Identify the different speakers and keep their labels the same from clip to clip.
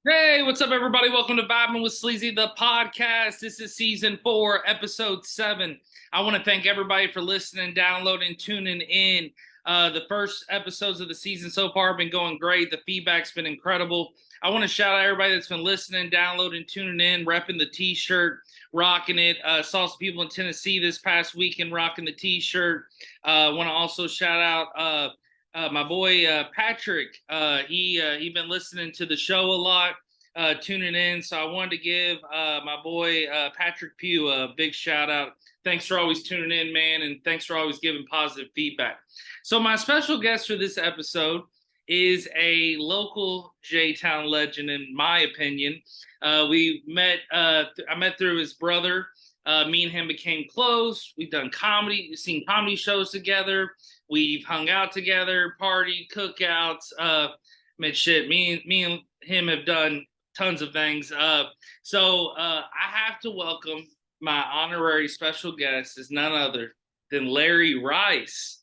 Speaker 1: Hey, what's up, everybody? Welcome to Vibing with Sleazy, the podcast. This is season 4, episode 7. I want to thank everybody for listening, downloading, tuning in. The first episodes of the season so far have been going great. The feedback's been incredible. I want to shout out everybody that's been listening, downloading, tuning in, repping the t-shirt, rocking it. Saw some people in Tennessee this past weekend rocking the t-shirt. Want to also shout out my boy Patrick. He been listening to the show a lot, tuning in. So I wanted to give my boy Patrick Pugh a big shout out. Thanks for always tuning in, man, and thanks for always giving positive feedback. So my special guest for this episode is a local J-Town legend, in my opinion. We met. I met through his brother. Me and him became close. We've done comedy, seen comedy shows together. We've hung out together, partied, cookouts. Man, shit, me and him have done tons of things. So I have to welcome my honorary special guest is none other than Larry Rice.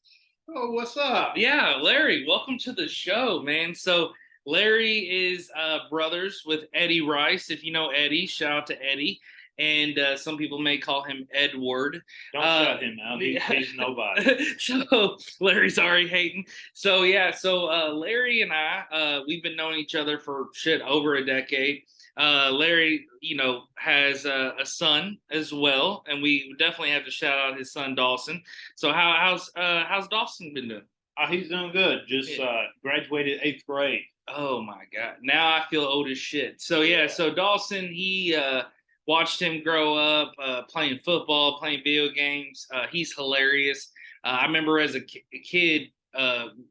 Speaker 2: Oh, what's up?
Speaker 1: Yeah, Larry, welcome to the show, man. So Larry is brothers with Eddie Rice. If you know Eddie, shout out to Eddie. And some people may call him Edward.
Speaker 2: Don't shut him out. He's nobody.
Speaker 1: So Larry's already hating. So yeah, so Larry and I, we've been knowing each other for shit over a decade. Larry, has a son as well, and we definitely have to shout out his son Dawson. So how's Dawson been doing?
Speaker 2: He's doing good. Just graduated 8th grade.
Speaker 1: Oh my god! Now I feel old as shit. So yeah, so Dawson, he watched him grow up playing football, playing video games. He's hilarious. I remember as a kid,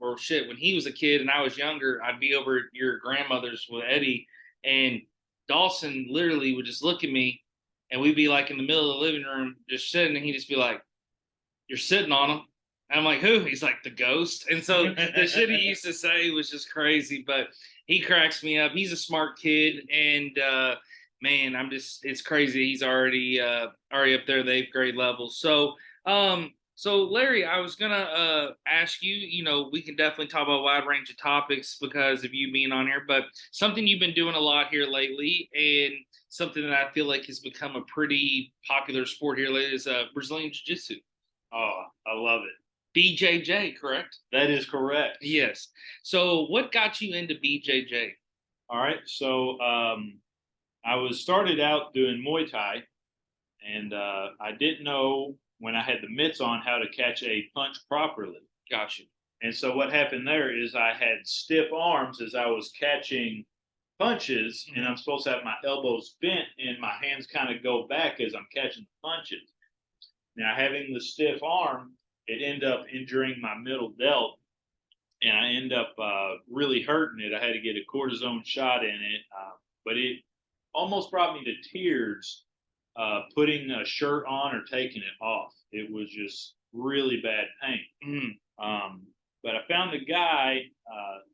Speaker 1: or shit, when he was a kid and I was younger, I'd be over at your grandmother's with Eddie, and Dawson literally would just look at me, and we'd be like in the middle of the living room just sitting, and he'd just be like, "You're sitting on him." And I'm like, "Who?" He's like, "The ghost." And so the shit he used to say was just crazy, but he cracks me up. He's a smart kid, and man, it's crazy. He's already up there, the 8th grade level. So Larry, I was gonna ask you. We can definitely talk about a wide range of topics because of you being on here. But something you've been doing a lot here lately, and something that I feel like has become a pretty popular sport here lately is Brazilian Jiu-Jitsu.
Speaker 2: Oh, I love it.
Speaker 1: BJJ, correct?
Speaker 2: That is correct.
Speaker 1: Yes. So what got you into BJJ?
Speaker 2: All right. So I was started out doing Muay Thai, and I didn't know when I had the mitts on how to catch a punch properly.
Speaker 1: Got you.
Speaker 2: And so what happened there is I had stiff arms as I was catching punches, and I'm supposed to have my elbows bent and my hands kind of go back as I'm catching the punches. Now, having the stiff arm, it ended up injuring my middle delt, and I ended up really hurting it. I had to get a cortisone shot in it, but it almost brought me to tears putting a shirt on or taking it off. It was just really bad pain. But I found a guy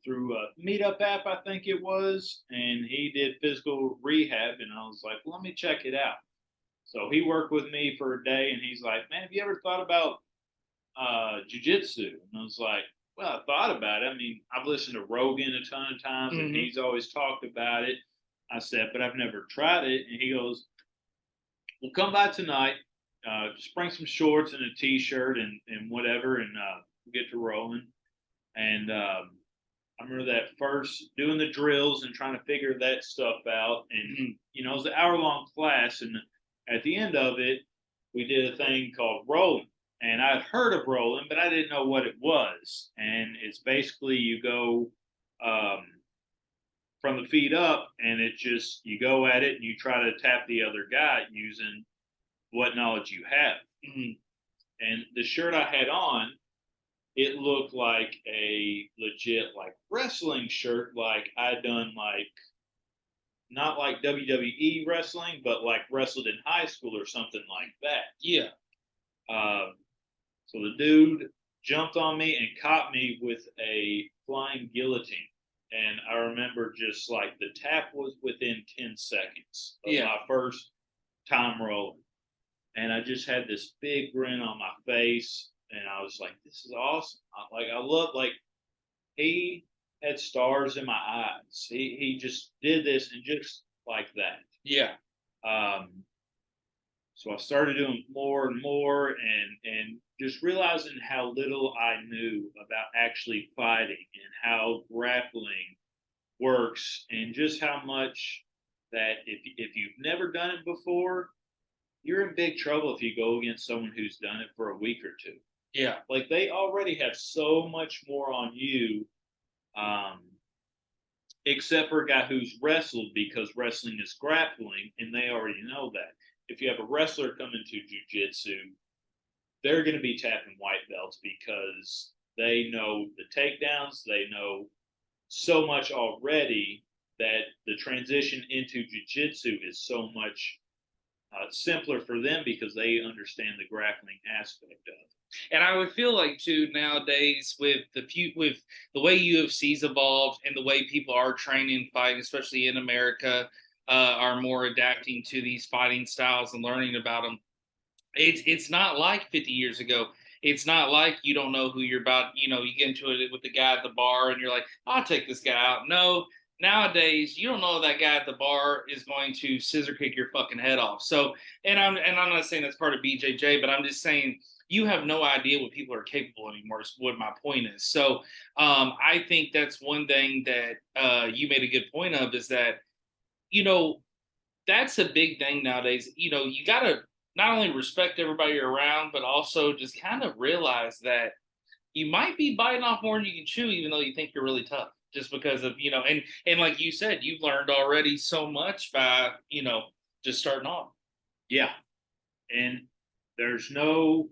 Speaker 2: through a meetup app, I think it was, and he did physical rehab, and I was like, well, let me check it out. So he worked with me for a day, and he's like, "Man, have you ever thought about jujitsu?" And I was like, "Well, I thought about it. I mean, I've listened to Rogan a ton of times, and he's always talked about it." I said, "But I've never tried it." And he goes, "Well, come by tonight. Just bring some shorts and a t-shirt and whatever, and we'll get to rolling." And I remember that first doing the drills and trying to figure that stuff out. And it was an hour-long class, and at the end of it, we did a thing called rolling. And I'd heard of rolling, but I didn't know what it was. And it's basically you go from the feet up, and it just, you go at it and you try to tap the other guy using what knowledge you have. And the shirt I had on, it looked like a legit like wrestling shirt, like I'd done like not like WWE wrestling, but like wrestled in high school or something like that.
Speaker 1: Yeah.
Speaker 2: So the dude jumped on me and caught me with a flying guillotine. And I remember just like the tap was within 10 seconds of my first time rolling. And I just had this big grin on my face. And I was like, this is awesome. I love, like, he had stars in my eyes. He just did this and just like that.
Speaker 1: Yeah.
Speaker 2: So I started doing more and more, and just realizing how little I knew about actually fighting and how grappling works, and just how much that if you've never done it before, you're in big trouble if you go against someone who's done it for a week or two.
Speaker 1: Yeah.
Speaker 2: Like, they already have so much more on you, except for a guy who's wrestled, because wrestling is grappling, and they already know that. If you have a wrestler come into jiu-jitsu, they're going to be tapping white belts because they know the takedowns, they know so much already that the transition into jiu-jitsu is so much simpler for them because they understand the grappling aspect of it.
Speaker 1: And I would feel like too nowadays with with the way UFC's evolved and the way people are training and fighting, especially in America, are more adapting to these fighting styles and learning about them. It's not like 50 years ago. It's not like you don't know who you're about. You know, you get into it with the guy at the bar and you're like, I'll take this guy out. No, nowadays you don't know that guy at the bar is going to scissor kick your fucking head off. So, and I'm not saying that's part of BJJ, but I'm just saying you have no idea what people are capable anymore. Is what my point is. So, I think that's one thing that you made a good point of, is that, you know, that's a big thing nowadays. You know, you got to not only respect everybody you're around, but also just kind of realize that you might be biting off more than you can chew, even though you think you're really tough. Just because of, you know, and like you said, you've learned already so much by, you know, just starting off.
Speaker 2: Yeah, and there's no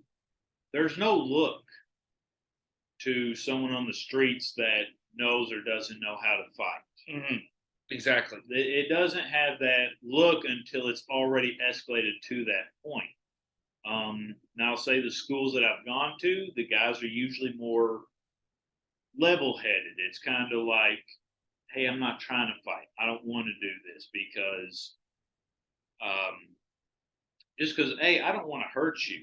Speaker 2: look to someone on the streets that knows or doesn't know how to fight.
Speaker 1: Mm-hmm. Exactly.
Speaker 2: It doesn't have that look until it's already escalated to that point. Now, say the schools that I've gone to, the guys are usually more level-headed. It's kind of like, hey, I'm not trying to fight. I don't want to do this because, just because, hey, I don't want to hurt you.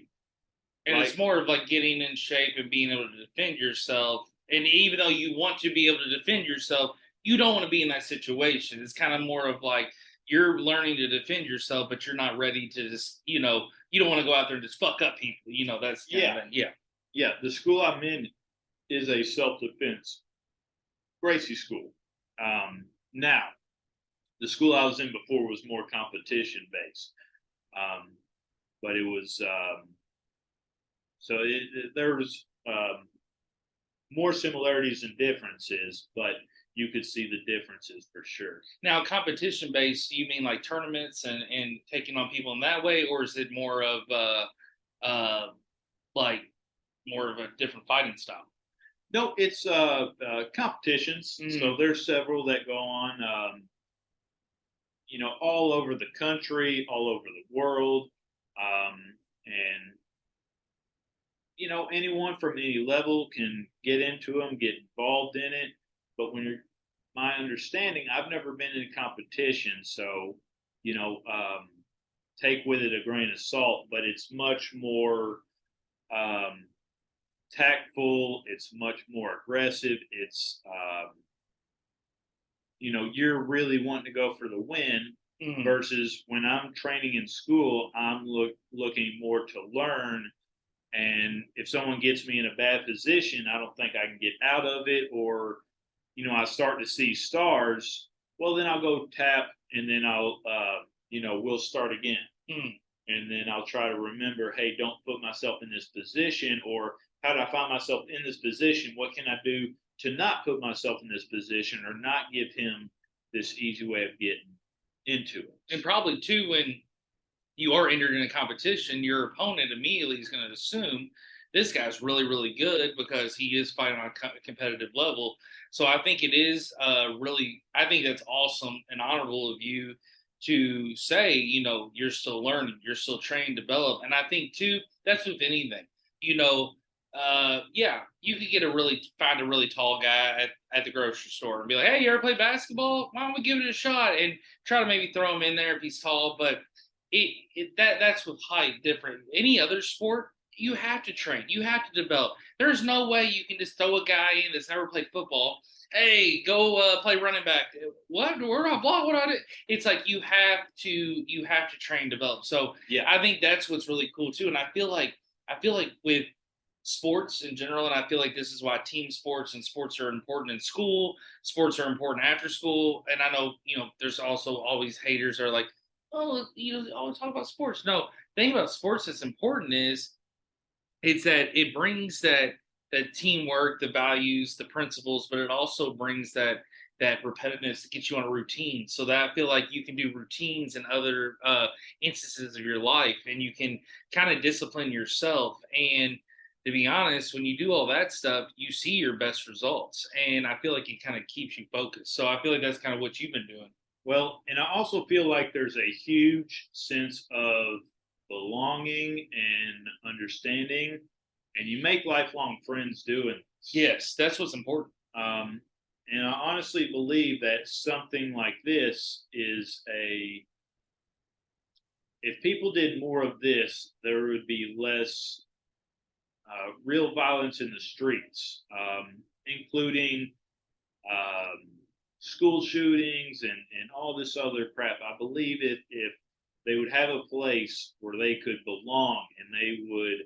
Speaker 1: And it's more of like getting in shape and being able to defend yourself. And even though you want to be able to defend yourself, you don't want to be in that situation. It's kind of more of like you're learning to defend yourself, but you're not ready to just, you know, you don't want to go out there and just fuck up people. You know, that's
Speaker 2: yeah. The school I'm in is a self-defense Gracie school. Now, the school I was in before was more competition based, but it was there was more similarities and differences, but you could see the differences for sure.
Speaker 1: Now, competition based, do you mean like tournaments and taking on people in that way, or is it more of like more of a different fighting style?
Speaker 2: No, it's competitions. Mm. So there's several that go on, you know, all over the country, all over the world, and you know, anyone from any level can get into them, get involved in it. But when you're, my understanding, I've never been in a competition, so, you know, take with it a grain of salt, but it's much more tactful. It's much more aggressive. It's, you know, you're really wanting to go for the win. Mm-hmm. Versus when I'm training in school, I'm looking more to learn. And if someone gets me in a bad position, I don't think I can get out of it, or, you know, I start to see stars, well, then I'll go tap, and then I'll, you know, we'll start again. Mm. And then I'll try to remember, hey, don't put myself in this position, or how do I find myself in this position? What can I do to not put myself in this position, or not give him this easy way of getting into it?
Speaker 1: And probably, too, when you are entered in a competition, your opponent immediately is going to assume this guy's really, really good because he is fighting on a competitive level. So I think it is I think that's awesome and honorable of you to say, you know, you're still learning, you're still training, develop. And I think too, that's with anything, you know, you could find a really tall guy at the grocery store and be like, hey, you ever play basketball? Why don't we give it a shot and try to maybe throw him in there if he's tall. But that's with height different. Any other sport, you have to train. You have to develop. There's no way you can just throw a guy in that's never played football. Hey, go play running back. What? Where do I block? What do I do? It's like you have to train, develop. So
Speaker 2: Yeah.
Speaker 1: I think that's what's really cool too. And I feel like with sports in general, and I feel like this is why team sports and sports are important in school. Sports are important after school. And I know there's also always haters are like, oh, always talk about sports. No, the thing about sports that's important is it's that it brings that teamwork, the values, the principles, but it also brings that repetitiveness to get you on a routine. So that I feel like you can do routines in other instances of your life, and you can kind of discipline yourself. And to be honest, when you do all that stuff, you see your best results, and I feel like it kind of keeps you focused. So I feel like that's kind of what you've been doing.
Speaker 2: Well, and I also feel like there's a huge sense of belonging and understanding, and you make lifelong friends doing this.
Speaker 1: Yes, that's what's important.
Speaker 2: And I honestly believe that something like this is if people did more of this, there would be less real violence in the streets, including um, school shootings and all this other crap. I believe if they would have a place where they could belong and they would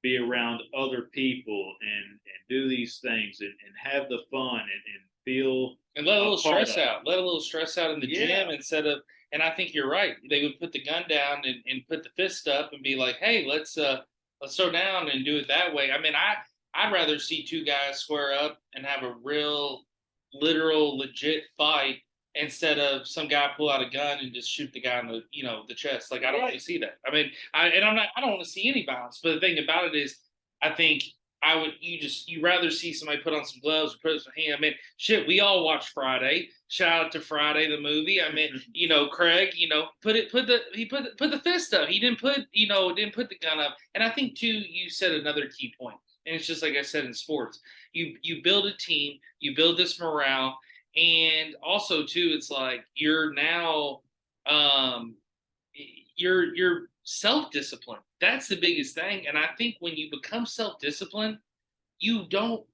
Speaker 2: be around other people and do these things and have the fun and feel
Speaker 1: And let a little
Speaker 2: part
Speaker 1: stress
Speaker 2: of it.
Speaker 1: out. Let a little stress out in the
Speaker 2: Yeah.
Speaker 1: gym instead of. And I think you're right. They would put the gun down and put the fist up and be like, "Hey, let's throw down and do it that way." I mean, I'd rather see two guys square up and have a real, literal, legit fight instead of some guy pull out a gun and just shoot the guy in the chest. Like I don't want to see that. I mean, I don't want to see any violence. But the thing about it is, I think you rather see somebody put on some gloves or put some hand. I mean, shit, we all watched Friday. Shout out to Friday the movie. I mean, Craig, put the fist up. He didn't put the gun up. And I think too, you said another key point. And it's just like I said in sports. You build a team, you build this morale, and also too, it's like you're now you're self-disciplined. That's the biggest thing. And I think when you become self-disciplined, you don't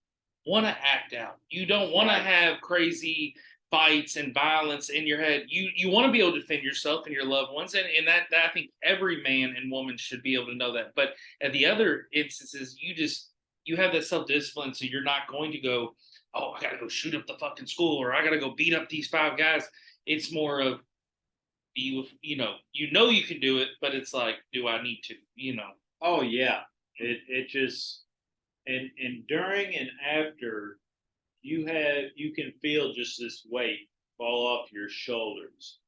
Speaker 1: want to act out. You don't want to have crazy fights and violence in your head. You want to be able to defend yourself and your loved ones. And that I think every man and woman should be able to know that. But at the other instances, you have that self-discipline. So you're not going to go, oh, I gotta go shoot up the fucking school or I gotta go beat up these five guys. It's more of you can do it, but it's like, do I need to?
Speaker 2: Oh yeah, it just and during and after you can feel just this weight fall off your shoulders.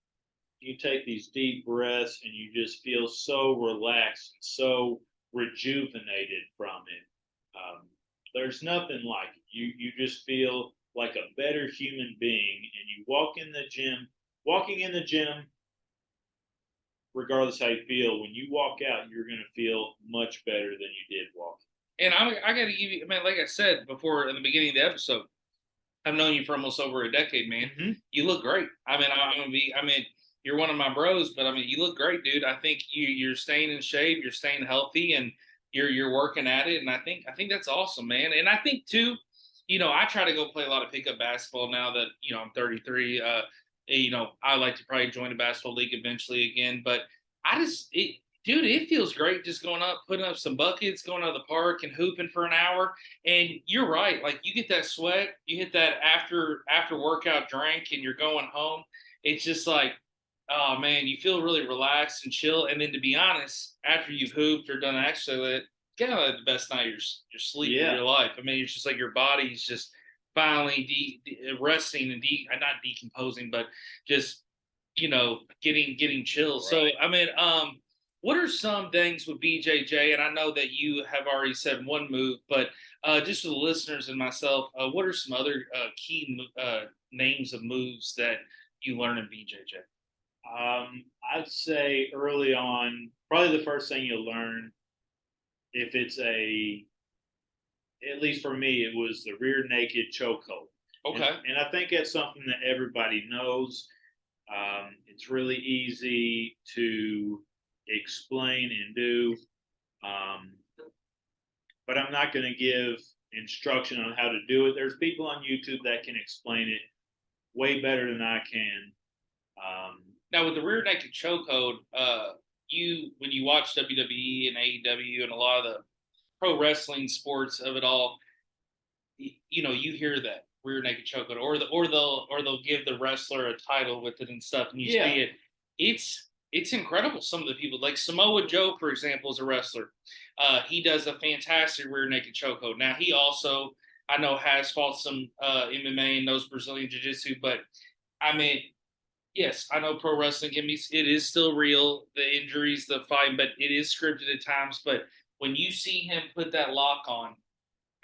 Speaker 2: You take these deep breaths and you just feel so relaxed and so rejuvenated from it. There's nothing like it. You just feel like a better human being, and you walk in the gym. Walking in the gym, regardless how you feel, when you walk out, you're going to feel much better than you did walking.
Speaker 1: And I got to give you, man, like I said before in the beginning of the episode, I've known you for almost over a decade, man.
Speaker 2: Mm-hmm.
Speaker 1: You look great. I mean, you're one of my bros, but I mean, you look great, dude. I think you're staying in shape, you're staying healthy, and you're working at it. And I think that's awesome, man. And I think too, I try to go play a lot of pickup basketball now that I'm 33. I like to probably join a basketball league eventually again, but dude, it feels great just going up, putting up some buckets, going to the park and hooping for an hour. And you're right. Like you get that sweat, you hit that after workout drink and you're going home. It's just like, oh man, you feel really relaxed and chill. And then to be honest, after you've hooped or done an exercise, kind of like the best night of your sleep of your life. I mean, it's just like your body's just finally resting and not decomposing, but just, getting chill. Right. So, I mean, what are some things with BJJ? And I know that you have already said one move, but just for the listeners and myself, what are some other key names of moves that you learn in BJJ?
Speaker 2: I'd say early on, probably the first thing you'll learn, if it's at least for me, it was the rear naked chokehold.
Speaker 1: Okay.
Speaker 2: And I think that's something that everybody knows. It's really easy to explain and do. but I'm not going to give instruction on how to do it. There's people on YouTube that can explain it way better than I can.
Speaker 1: Now with the rear naked chokehold, when you watch WWE and AEW and a lot of the pro wrestling sports of it all, you hear that rear naked chokehold, or they'll give the wrestler a title with it and stuff, and you see it. It's incredible. Some of the people, like Samoa Joe, for example, is a wrestler. He does a fantastic rear naked chokehold. Now he also, I know, has fought some MMA and knows Brazilian Jiu-Jitsu, but I mean, yes, I know pro wrestling it is still real, the injuries, the fight, but it is scripted at times. But when you see him put that lock on,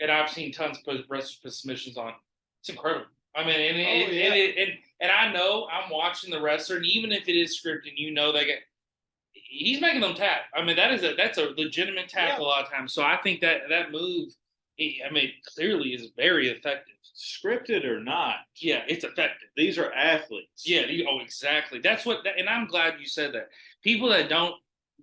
Speaker 1: and I've seen tons of wrestlers put submissions on, it's incredible. I mean, and I know I'm watching the wrestler, and even if it is scripted, he's making them tap. I mean, that's a legitimate tap a lot of times. So I think that move, clearly is very effective.
Speaker 2: Scripted or not,
Speaker 1: it's effective.
Speaker 2: These are athletes.
Speaker 1: Exactly. That's and I'm glad you said that. People that don't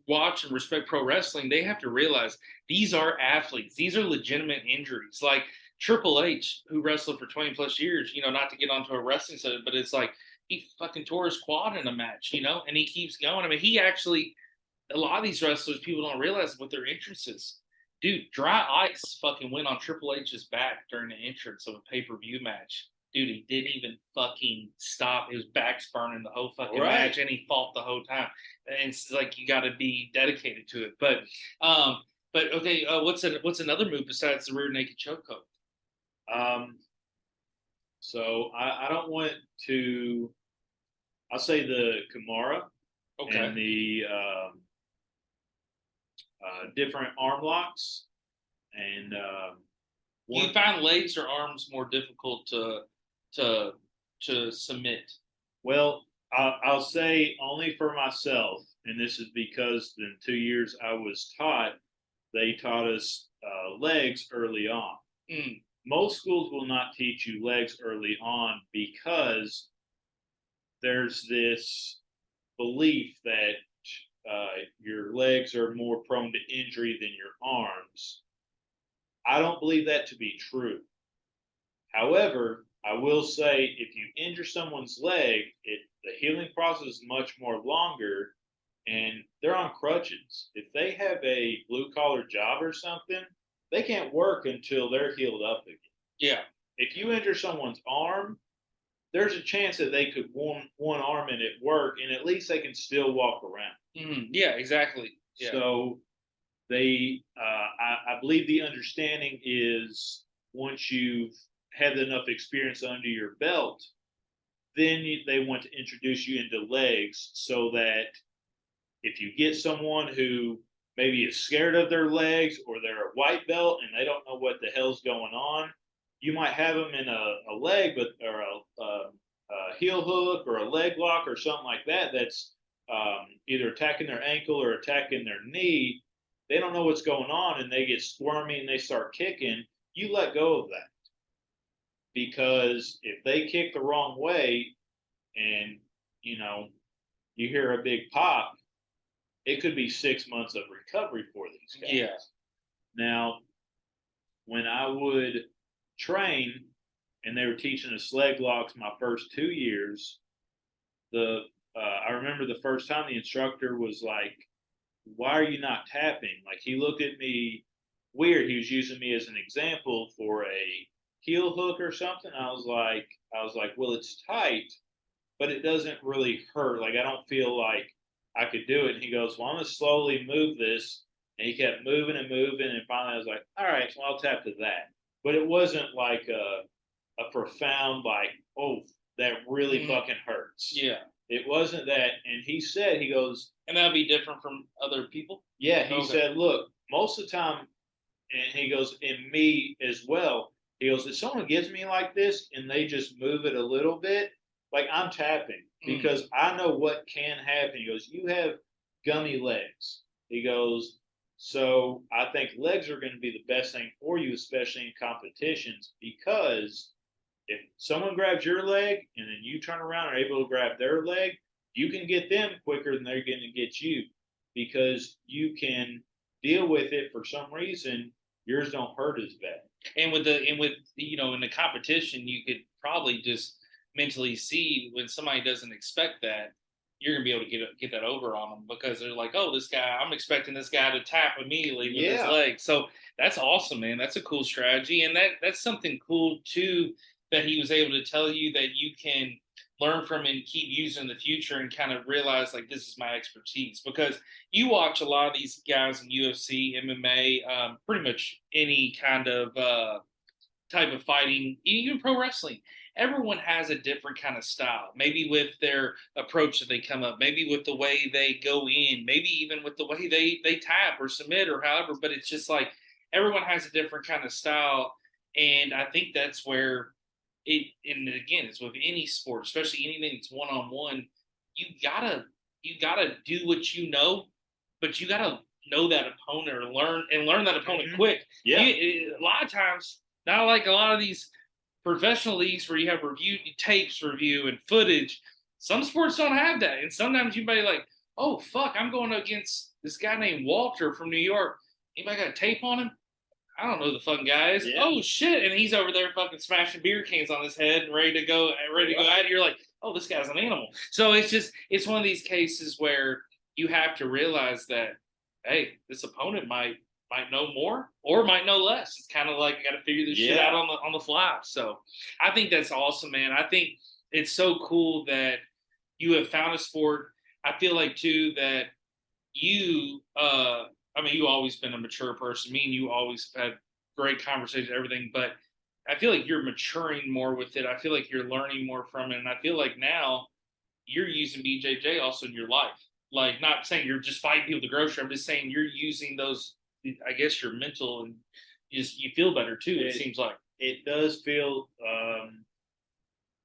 Speaker 1: watch and respect pro wrestling, they have to realize these are athletes. These are legitimate injuries. Like Triple H, who wrestled for 20 plus years, not to get onto a wrestling set, but it's like he fucking tore his quad in a match, and he keeps going. I mean, a lot of these wrestlers, people don't realize what their entrance is. Dude, Dry Ice fucking went on Triple H's back during the entrance of a pay-per-view match. Dude, he didn't even fucking stop. His back's burning the whole fucking match, and he fought the whole time. And it's like you got to be dedicated to it. But okay, what's another move besides the rear naked chokehold?
Speaker 2: So I don't want to. I'll say the Kimura and the different arm locks. And
Speaker 1: do you find legs or arms more difficult to submit?
Speaker 2: Well, I'll say only for myself, and this is because in 2 years I was taught, they taught us legs early on. Most schools will not teach you legs early on because there's this belief that your legs are more prone to injury than your arms. I don't believe that to be true. However, I will say if you injure someone's leg, the healing process is much more longer, and they're on crutches. If they have a blue-collar job or something, they can't work until they're healed up again.
Speaker 1: Yeah.
Speaker 2: If you injure someone's arm, there's a chance that they could one arm and it work, and at least they can still walk around.
Speaker 1: Yeah, exactly. Yeah.
Speaker 2: So I believe the understanding is once you've had enough experience under your belt, then they want to introduce you into legs so that if you get someone who maybe is scared of their legs or they're a white belt and they don't know what the hell's going on, you might have them in a leg, or a heel hook or a leg lock or something like that that's either attacking their ankle or attacking their knee. They don't know what's going on and they get squirmy and they start kicking. You let go of that, because if they kick the wrong way and you hear a big pop, it could be 6 months of recovery for these guys.
Speaker 1: Yeah.
Speaker 2: Now, when I would train and they were teaching us leg locks my first 2 years, I remember the first time the instructor was like, "Why are you not tapping?" Like, he looked at me weird. He was using me as an example for a heel hook or something. I was like, "Well, it's tight, but it doesn't really hurt. Like, I don't feel like I could do it." And he goes, "Well, I'm going to slowly move this." And he kept moving and moving. And finally I was like, "All right, well, I'll tap to that." But it wasn't like a profound, like, "Oh, that really fucking hurts."
Speaker 1: Yeah.
Speaker 2: It wasn't that. And he said, he goes,
Speaker 1: and that'll be different from other people?
Speaker 2: Yeah, he said, "Look, most of the time," and he goes, "in me as well," he goes, "if someone gives me like this and they just move it a little bit, like, I'm tapping because I know what can happen." He goes, "You have gummy legs." He goes, "So I think legs are going to be the best thing for you, especially in competitions, because if someone grabs your leg and then you turn around and are able to grab their leg, you can get them quicker than they're going to get you, because you can deal with it. For some reason, yours don't hurt as bad.
Speaker 1: And with you know, in the competition, you could probably just mentally see when somebody doesn't expect that, you're gonna be able to get that over on them, because they're like, oh, this guy, I'm expecting this guy to tap immediately with his leg. So that's awesome, man. That's a cool strategy, and that's something cool too, that he was able to tell you that you can learn from and keep using in the future, and kind of realize like, this is my expertise. Because you watch a lot of these guys in UFC, MMA, pretty much any kind of type of fighting, even pro wrestling. Everyone has a different kind of style, maybe with their approach that they come up, maybe with the way they go in, maybe even with the way they tap or submit or however. But it's just like, everyone has a different kind of style. And I think that's where and again, it's with any sport, especially anything that's one-on-one, you gotta do what you know, but you gotta know that opponent, or learn that opponent quick.
Speaker 2: Yeah.
Speaker 1: A lot of times, not like a lot of these professional leagues where you have tapes review and footage. Some sports don't have that, and sometimes you might be like, oh fuck, I'm going against this guy named Walter from New York. Anybody got a tape on him? I don't know who the fucking guy is. Yeah. Oh shit! And he's over there fucking smashing beer cans on his head and ready to go at it. You're like, oh, this guy's an animal. So it's one of these cases where you have to realize that, hey, this opponent might know more or might know less. It's kind of like, you got to figure this shit out on the fly. So I think that's awesome, man. I think it's so cool that you have found a sport. I feel like too that you I mean, you always been a mature person. Me and you always have had great conversations, everything, but I feel like you're maturing more with it. I feel like you're learning more from it. And I feel like now you're using BJJ also in your life. Like, not saying you're just fighting people at the grocery. I'm just saying you're using those, I guess, your mental, and you feel better too. It seems like
Speaker 2: it does feel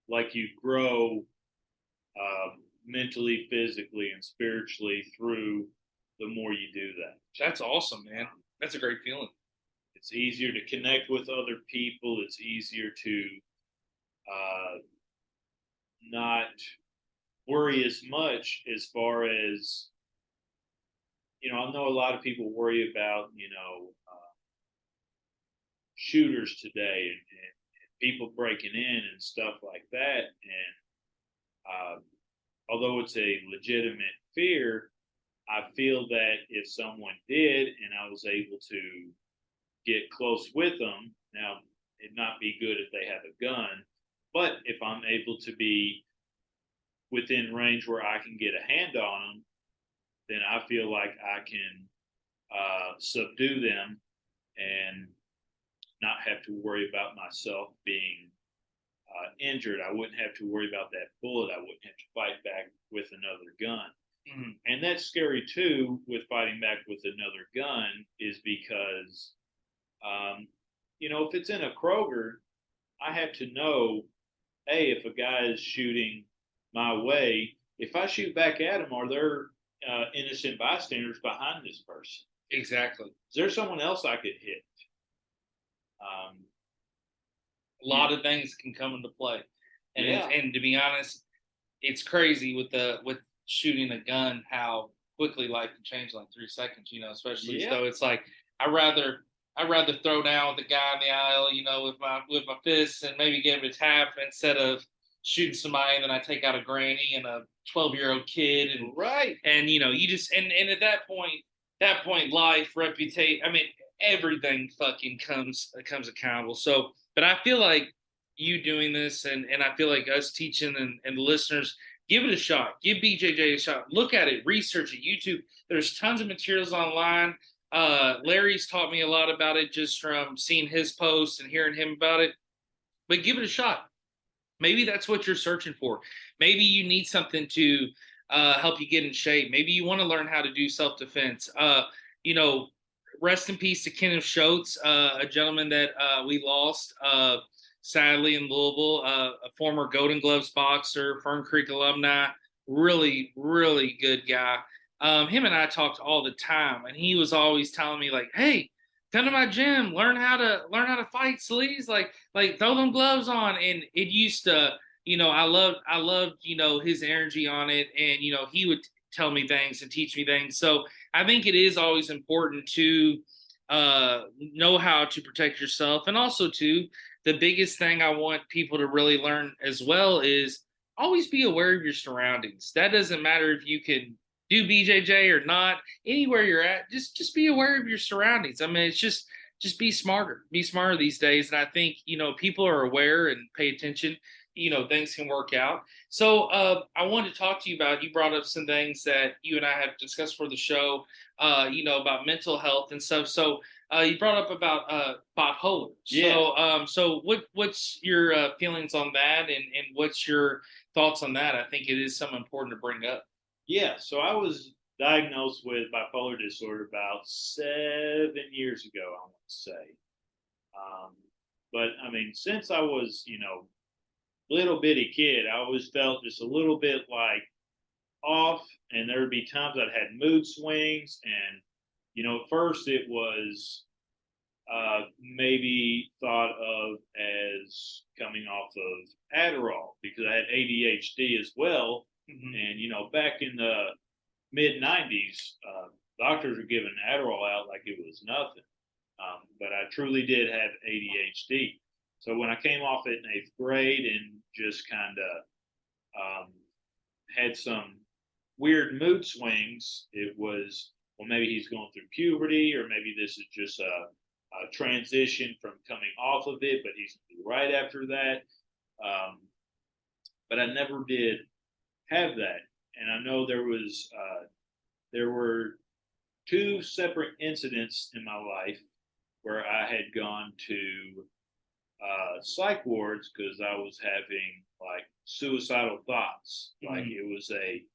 Speaker 2: like you grow mentally, physically, and spiritually through the more you do that.
Speaker 1: That's awesome, man. That's a great feeling.
Speaker 2: It's easier to connect with other people. It's easier to not worry as much as far as, I know a lot of people worry about, shooters today and people breaking in and stuff like that. And although it's a legitimate fear, I feel that if someone did and I was able to get close with them, now it'd not be good if they have a gun, but if I'm able to be within range where I can get a hand on them, then I feel like I can subdue them and not have to worry about myself being injured. I wouldn't have to worry about that bullet. I wouldn't have to fight back with another gun. Mm-hmm. And that's scary too with fighting back with another gun, is because, if it's in a Kroger, I have to know, hey, if a guy is shooting my way, if I shoot back at him, are there innocent bystanders behind this person?
Speaker 1: Exactly.
Speaker 2: Is there someone else I could hit?
Speaker 1: A lot of things can come into play, and and to be honest, it's crazy with shooting a gun how quickly life can change in like 3 seconds. Especially so it's like I'd rather throw down with the guy in the aisle, with my fists, and maybe give him a tap instead of shooting somebody, and then I take out a granny and a 12-year-old kid, and you just and at that point, life, reputation, I mean, everything fucking comes accountable. So, but I feel like you doing this, and I feel like us teaching and the listeners, give it a shot. Give BJJ a shot. Look at it. Research it. YouTube. There's tons of materials online. Larry's taught me a lot about it just from seeing his posts and hearing him about it. But give it a shot. Maybe that's what you're searching for. Maybe you need something to help you get in shape. Maybe you want to learn how to do self-defense. Rest in peace to Kenneth Schultz, a gentleman that we lost, sadly, in Louisville, a former Golden Gloves boxer, Fern Creek alumni, really, really good guy. Him and I talked all the time, and he was always telling me, like, hey, come to my gym, learn how to fight, sleaze, like throw them gloves on. And it used to, I loved, his energy on it. And, he would tell me things and teach me things. So I think it is always important to know how to protect yourself. And also, too, the biggest thing I want people to really learn as well is always be aware of your surroundings. That doesn't matter if you can do BJJ or not, anywhere you're at, just be aware of your surroundings. I mean, it's just be smarter these days. And I think, people are aware and pay attention, things can work out. So I wanted to talk to you about, you brought up some things that you and I have discussed for the show, about mental health and stuff. So you brought up about bipolar.
Speaker 2: Yeah.
Speaker 1: So what's your feelings on that, and what's your thoughts on that? I think it is something important to bring up.
Speaker 2: Yeah. So I was diagnosed with bipolar disorder about 7 years ago, I want to say. Um, but I mean, since I was, little bitty kid, I always felt just a little bit like off, and there would be times I'd had mood swings, and at first it was maybe thought of as coming off of Adderall because I had ADHD as well,
Speaker 1: Mm-hmm.
Speaker 2: and back in the mid '90s, doctors were giving Adderall out like it was nothing, but I truly did have ADHD. So when I came off it in eighth grade and just kind of had some weird mood swings, it was, well, maybe he's going through puberty, or maybe this is just a transition from coming off of it, but he's right after that. But I never did have that, and I know there were two separate incidents in my life where I had gone to psych wards because I was having like suicidal thoughts. Mm-hmm. Like it was a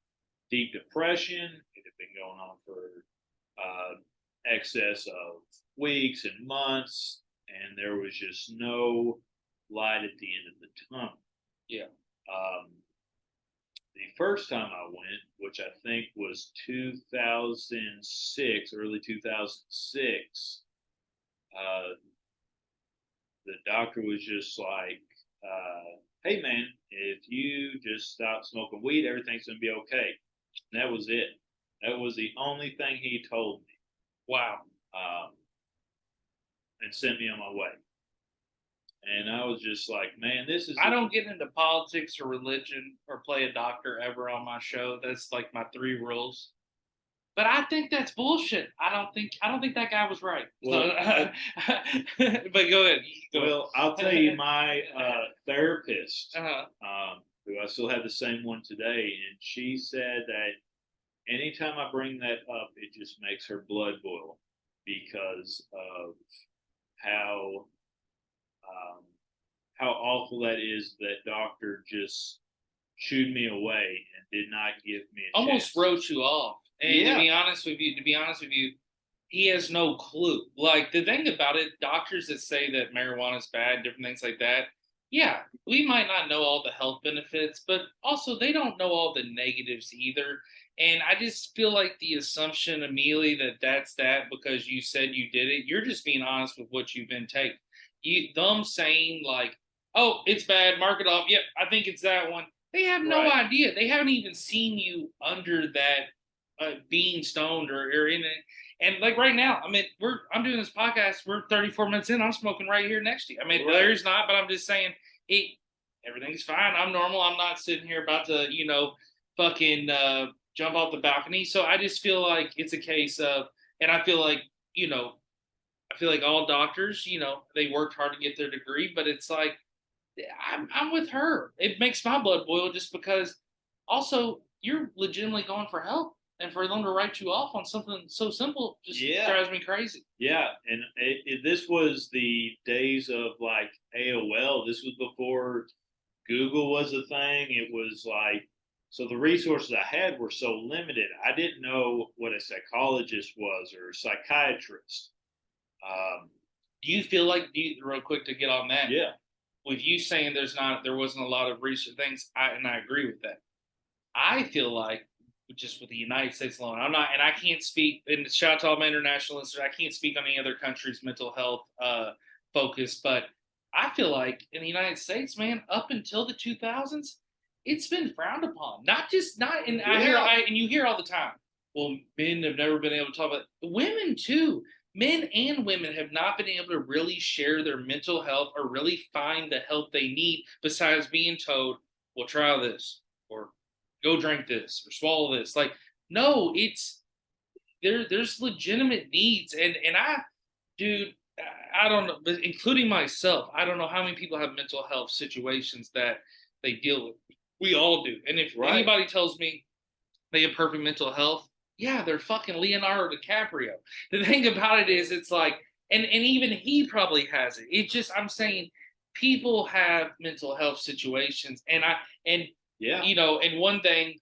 Speaker 2: deep depression. It had been going on for excess of weeks and months, and there was just no light at the end of the tunnel.
Speaker 1: Yeah.
Speaker 2: The first time I went, which I think was 2006, early 2006, the doctor was just like, hey, man, if you just stop smoking weed, everything's going to be okay. And that was it. That was the only thing he told me.
Speaker 1: Wow.
Speaker 2: And sent me on my way. And I was just like, man, this is.
Speaker 1: I don't get into politics or religion or play a doctor ever on my show. That's like my 3 rules. But I think that's bullshit. I don't think that guy was right.
Speaker 2: Well,
Speaker 1: but go ahead.
Speaker 2: I'll tell you, my therapist, who I still have the same one today, and she said that anytime I bring that up, it just makes her blood boil because of how awful that is. That doctor just shooed me away and did not give me a
Speaker 1: almost
Speaker 2: chance.
Speaker 1: Wrote you off. And to be honest with you, he has no clue. Like the thing about it, doctors that say that marijuana is bad, different things like that. Yeah, we might not know all the health benefits, but also they don't know all the negatives either. And I just feel like the assumption immediately that that's that because you said you did it, you're just being honest with what you've been taking. Them saying like, oh, it's bad, mark it off. Yep, I think it's that one. They have no idea. They haven't even seen you under that being stoned or in it. And like right now, I mean, I'm doing this podcast. We're 34 minutes in. I'm smoking right here next to you. I mean, there's not, but I'm just saying, everything's fine. I'm normal. I'm not sitting here about to, fucking jump off the balcony. So I just feel like it's a case of, and I feel like, all doctors, they worked hard to get their degree, but it's like, I'm with her. It makes my blood boil just because also you're legitimately going for help. And for them to write you off on something so simple just drives me crazy.
Speaker 2: Yeah, and this was the days of like AOL. This was before Google was a thing. It was like, so the resources I had were so limited. I didn't know what a psychologist was or a psychiatrist.
Speaker 1: Do you feel like, real quick to get on that?
Speaker 2: Yeah.
Speaker 1: With you saying there wasn't a lot of research things, and I agree with that. I feel like just with the United States alone, and I can't speak, and shout out to all my international listeners, I can't speak on any other country's mental health focus, but I feel like in the United States, man, up until the 2000s, it's been frowned upon. And you hear all the time, well, men have never been able to talk about it. Women too. men and women have not been able to really share their mental health or really find the help they need besides being told, well, try this or go drink this or swallow this. Like, no, it's there's legitimate needs. And dude, I don't know, but including myself, I don't know how many people have mental health situations that they deal with. We all do. And if anybody tells me they have perfect mental health, yeah, they're fucking Leonardo DiCaprio. The thing about it is, it's like, and even he probably has it. It's just, I'm saying, people have mental health situations, and
Speaker 2: Yeah.
Speaker 1: you know, and one thing,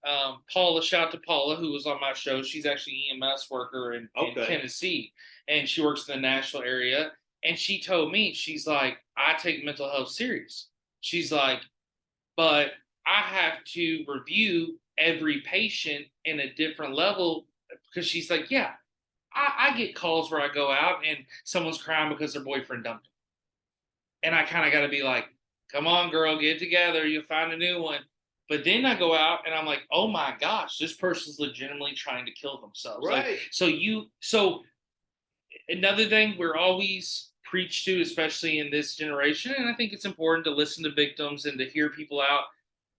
Speaker 1: Paula, shout out to Paula, who was on my show. She's actually EMS worker in Tennessee, and she works in the Nashville area. And she told me, she's like, I take mental health serious. She's like, but I have to review every patient in a different level, because she's like, yeah, I get calls where I go out and someone's crying because their boyfriend dumped them. And I kind of got to be like, come on, girl, get it together. You'll find a new one. But then I go out and I'm like, oh my gosh, this person's legitimately trying to kill themselves.
Speaker 2: Right.
Speaker 1: Like, so another thing we're always preached to, especially in this generation, and I think it's important to listen to victims and to hear people out.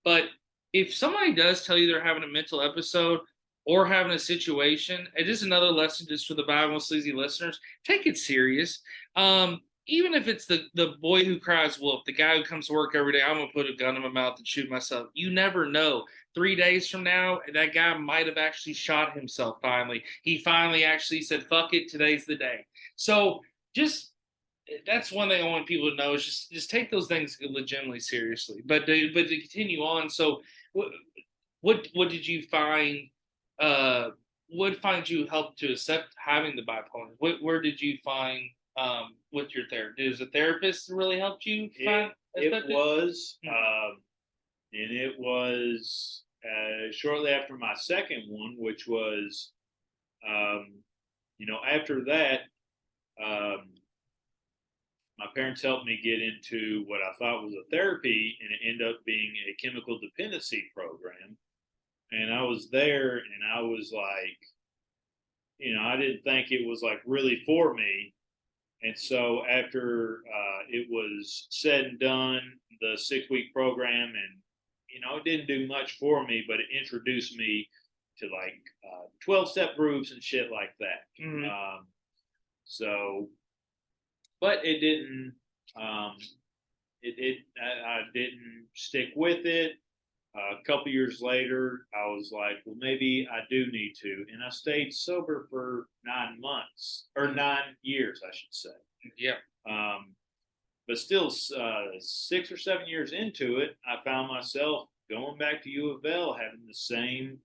Speaker 1: But if somebody does tell you they're having a mental episode or having a situation, it is another lesson just for the Vibing with Sleazy listeners. Take it serious. Even if it's the boy who cries wolf, the guy who comes to work every day, I'm going to put a gun in my mouth and shoot myself. You never know. 3 days from now, that guy might have actually shot himself finally. He finally actually said, fuck it, today's the day. So just, that's one thing I want people to know, is just take those things legitimately seriously. But to continue on, so what did you find? What find you helped to accept having the bipolar? Where did you find with your therapist? Is a therapist really helped you find?
Speaker 2: It was, and it was shortly after my second one, which was, after that. My parents helped me get into what I thought was a therapy, and it ended up being a chemical dependency program. And I was there, and I was like, I didn't think it was like really for me. And so after it was said and done, the 6-week program, and it didn't do much for me, but it introduced me to like 12-step groups and shit like that.
Speaker 1: Mm-hmm.
Speaker 2: But it didn't. I didn't stick with it. A couple years later, I was like, well, maybe I do need to, and I stayed sober for 9 months, or 9 years, I should say.
Speaker 1: Yeah.
Speaker 2: But still, 6 or 7 years into it, I found myself going back to U of L, having the same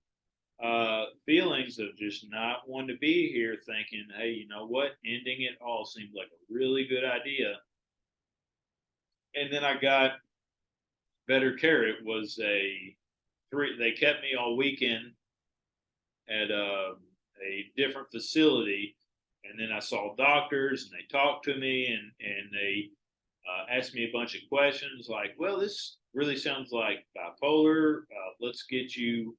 Speaker 2: feelings of just not wanting to be here, thinking, hey, you know what? Ending it all seemed like a really good idea. And then I got better care. It was they kept me all weekend at a different facility. And then I saw doctors, and they talked to me, and they asked me a bunch of questions like, well, this really sounds like bipolar. Let's get you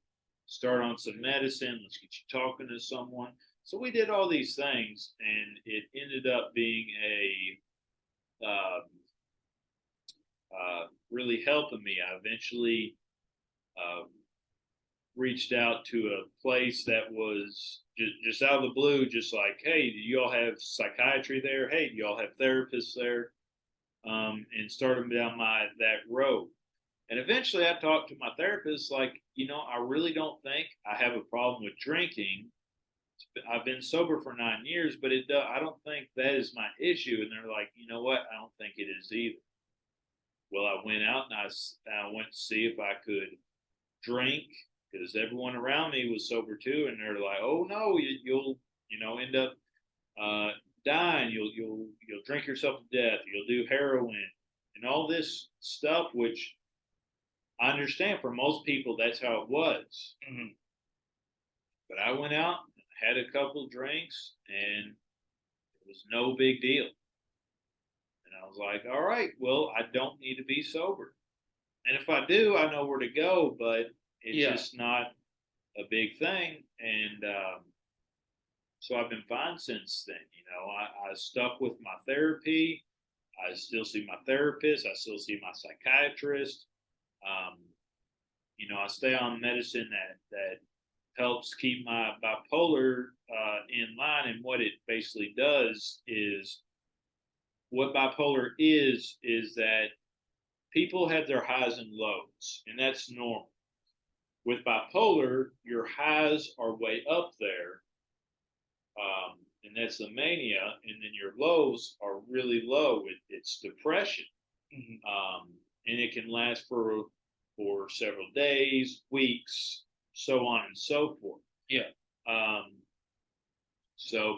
Speaker 2: start on some medicine. Let's get you talking to someone. So we did all these things, and it ended up being really helping me. I eventually reached out to a place that was just out of the blue, just like, hey, do you all have psychiatry there? Hey, do you all have therapists there? And started down that road. And eventually I talked to my therapist, like, I really don't think I have a problem with drinking. I've been sober for 9 years, but I don't think that is my issue. And they're like, you know what? I don't think it is either. Well, I went out, and I went to see if I could drink, because everyone around me was sober too. And they're like, oh no, you'll end up dying. You'll drink yourself to death. You'll do heroin and all this stuff, which I understand for most people that's how it was.
Speaker 1: Mm-hmm.
Speaker 2: But I went out, had a couple of drinks, and it was no big deal. And I was like, all right, well, I don't need to be sober. And if I do, I know where to go, but it's just not a big thing. And So I've been fine since then. I stuck with my therapy. I still see my therapist. I still see my psychiatrist. Um, I stay on medicine that helps keep my bipolar in line. And what it basically does is, what bipolar is that people have their highs and lows, and that's normal. With bipolar, your highs are way up there, and that's the mania, and then your lows are really low. It's depression, and it can last for several days, weeks, so on and so forth.
Speaker 1: Yeah.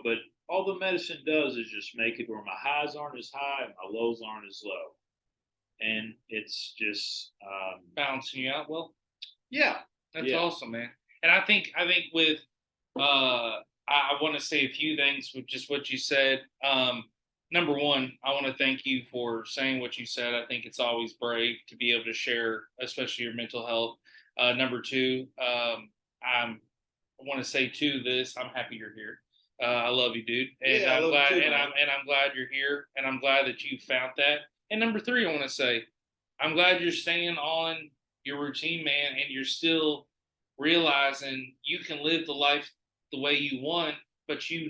Speaker 2: But all the medicine does is just make it where my highs aren't as high and my lows aren't as low, and it's just
Speaker 1: balancing you out well.
Speaker 2: Yeah,
Speaker 1: that's awesome, man. And I think with I want to say a few things with just what you said. Number one, I want to thank you for saying what you said. I think it's always brave to be able to share, especially your mental health. Number two, I want to say to this, I'm happy you're here. I love you, dude, and
Speaker 2: Yeah,
Speaker 1: I'm glad,
Speaker 2: too,
Speaker 1: and I'm glad you're here, and I'm glad that you found that. And number three, I want to say, I'm glad you're staying on your routine, man, and you're still realizing you can live the life the way you want, but you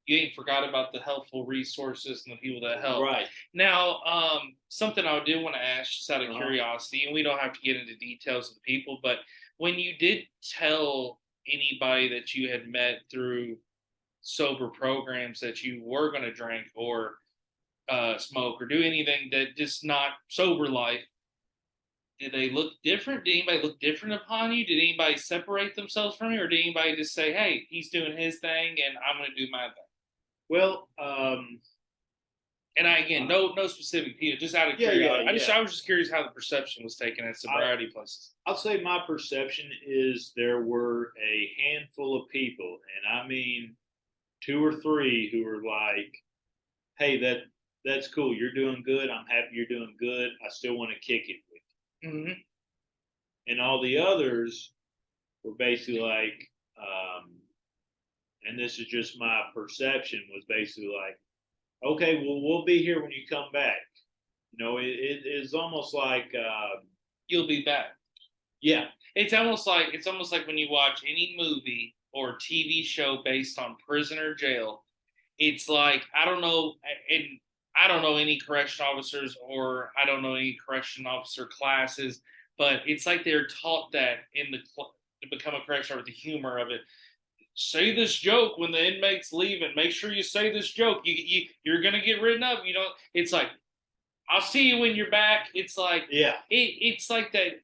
Speaker 1: ain't forgot about the helpful resources and the people that help.
Speaker 2: Right.
Speaker 1: Now, something I did want to ask, just out of curiosity, and we don't have to get into details of the people, but when you did tell anybody that you had met through sober programs that you were going to drink or smoke or do anything that just not sober life, did they look different? Did anybody look different upon you? Did anybody separate themselves from you, or did anybody just say, "Hey, he's doing his thing, and I'm going to do my thing"?
Speaker 2: Well,
Speaker 1: and no specific people, just out of curiosity.
Speaker 2: Yeah.
Speaker 1: I was just curious how the perception was taken at sobriety places.
Speaker 2: I'll say my perception is there were a handful of people, and I mean 2 or 3, who were like, "Hey, that's cool. You're doing good. I'm happy you're doing good. I still want to kick it with you."
Speaker 1: Mm-hmm.
Speaker 2: And all the others were basically like, and this is just my perception, was basically like, "Okay, well, we'll be here when you come back." It is almost like
Speaker 1: You'll be back.
Speaker 2: Yeah,
Speaker 1: it's almost like when you watch any movie or TV show based on prison or jail. It's like, I don't know any correction officers, or I don't know any correction officer classes, but it's like they're taught that to become a correction officer, the humor of it. Say this joke when the inmate's leaving. Make sure you say this joke. You're gonna get written up. It's like, I'll see you when you're back. It's like,
Speaker 2: yeah,
Speaker 1: it's like that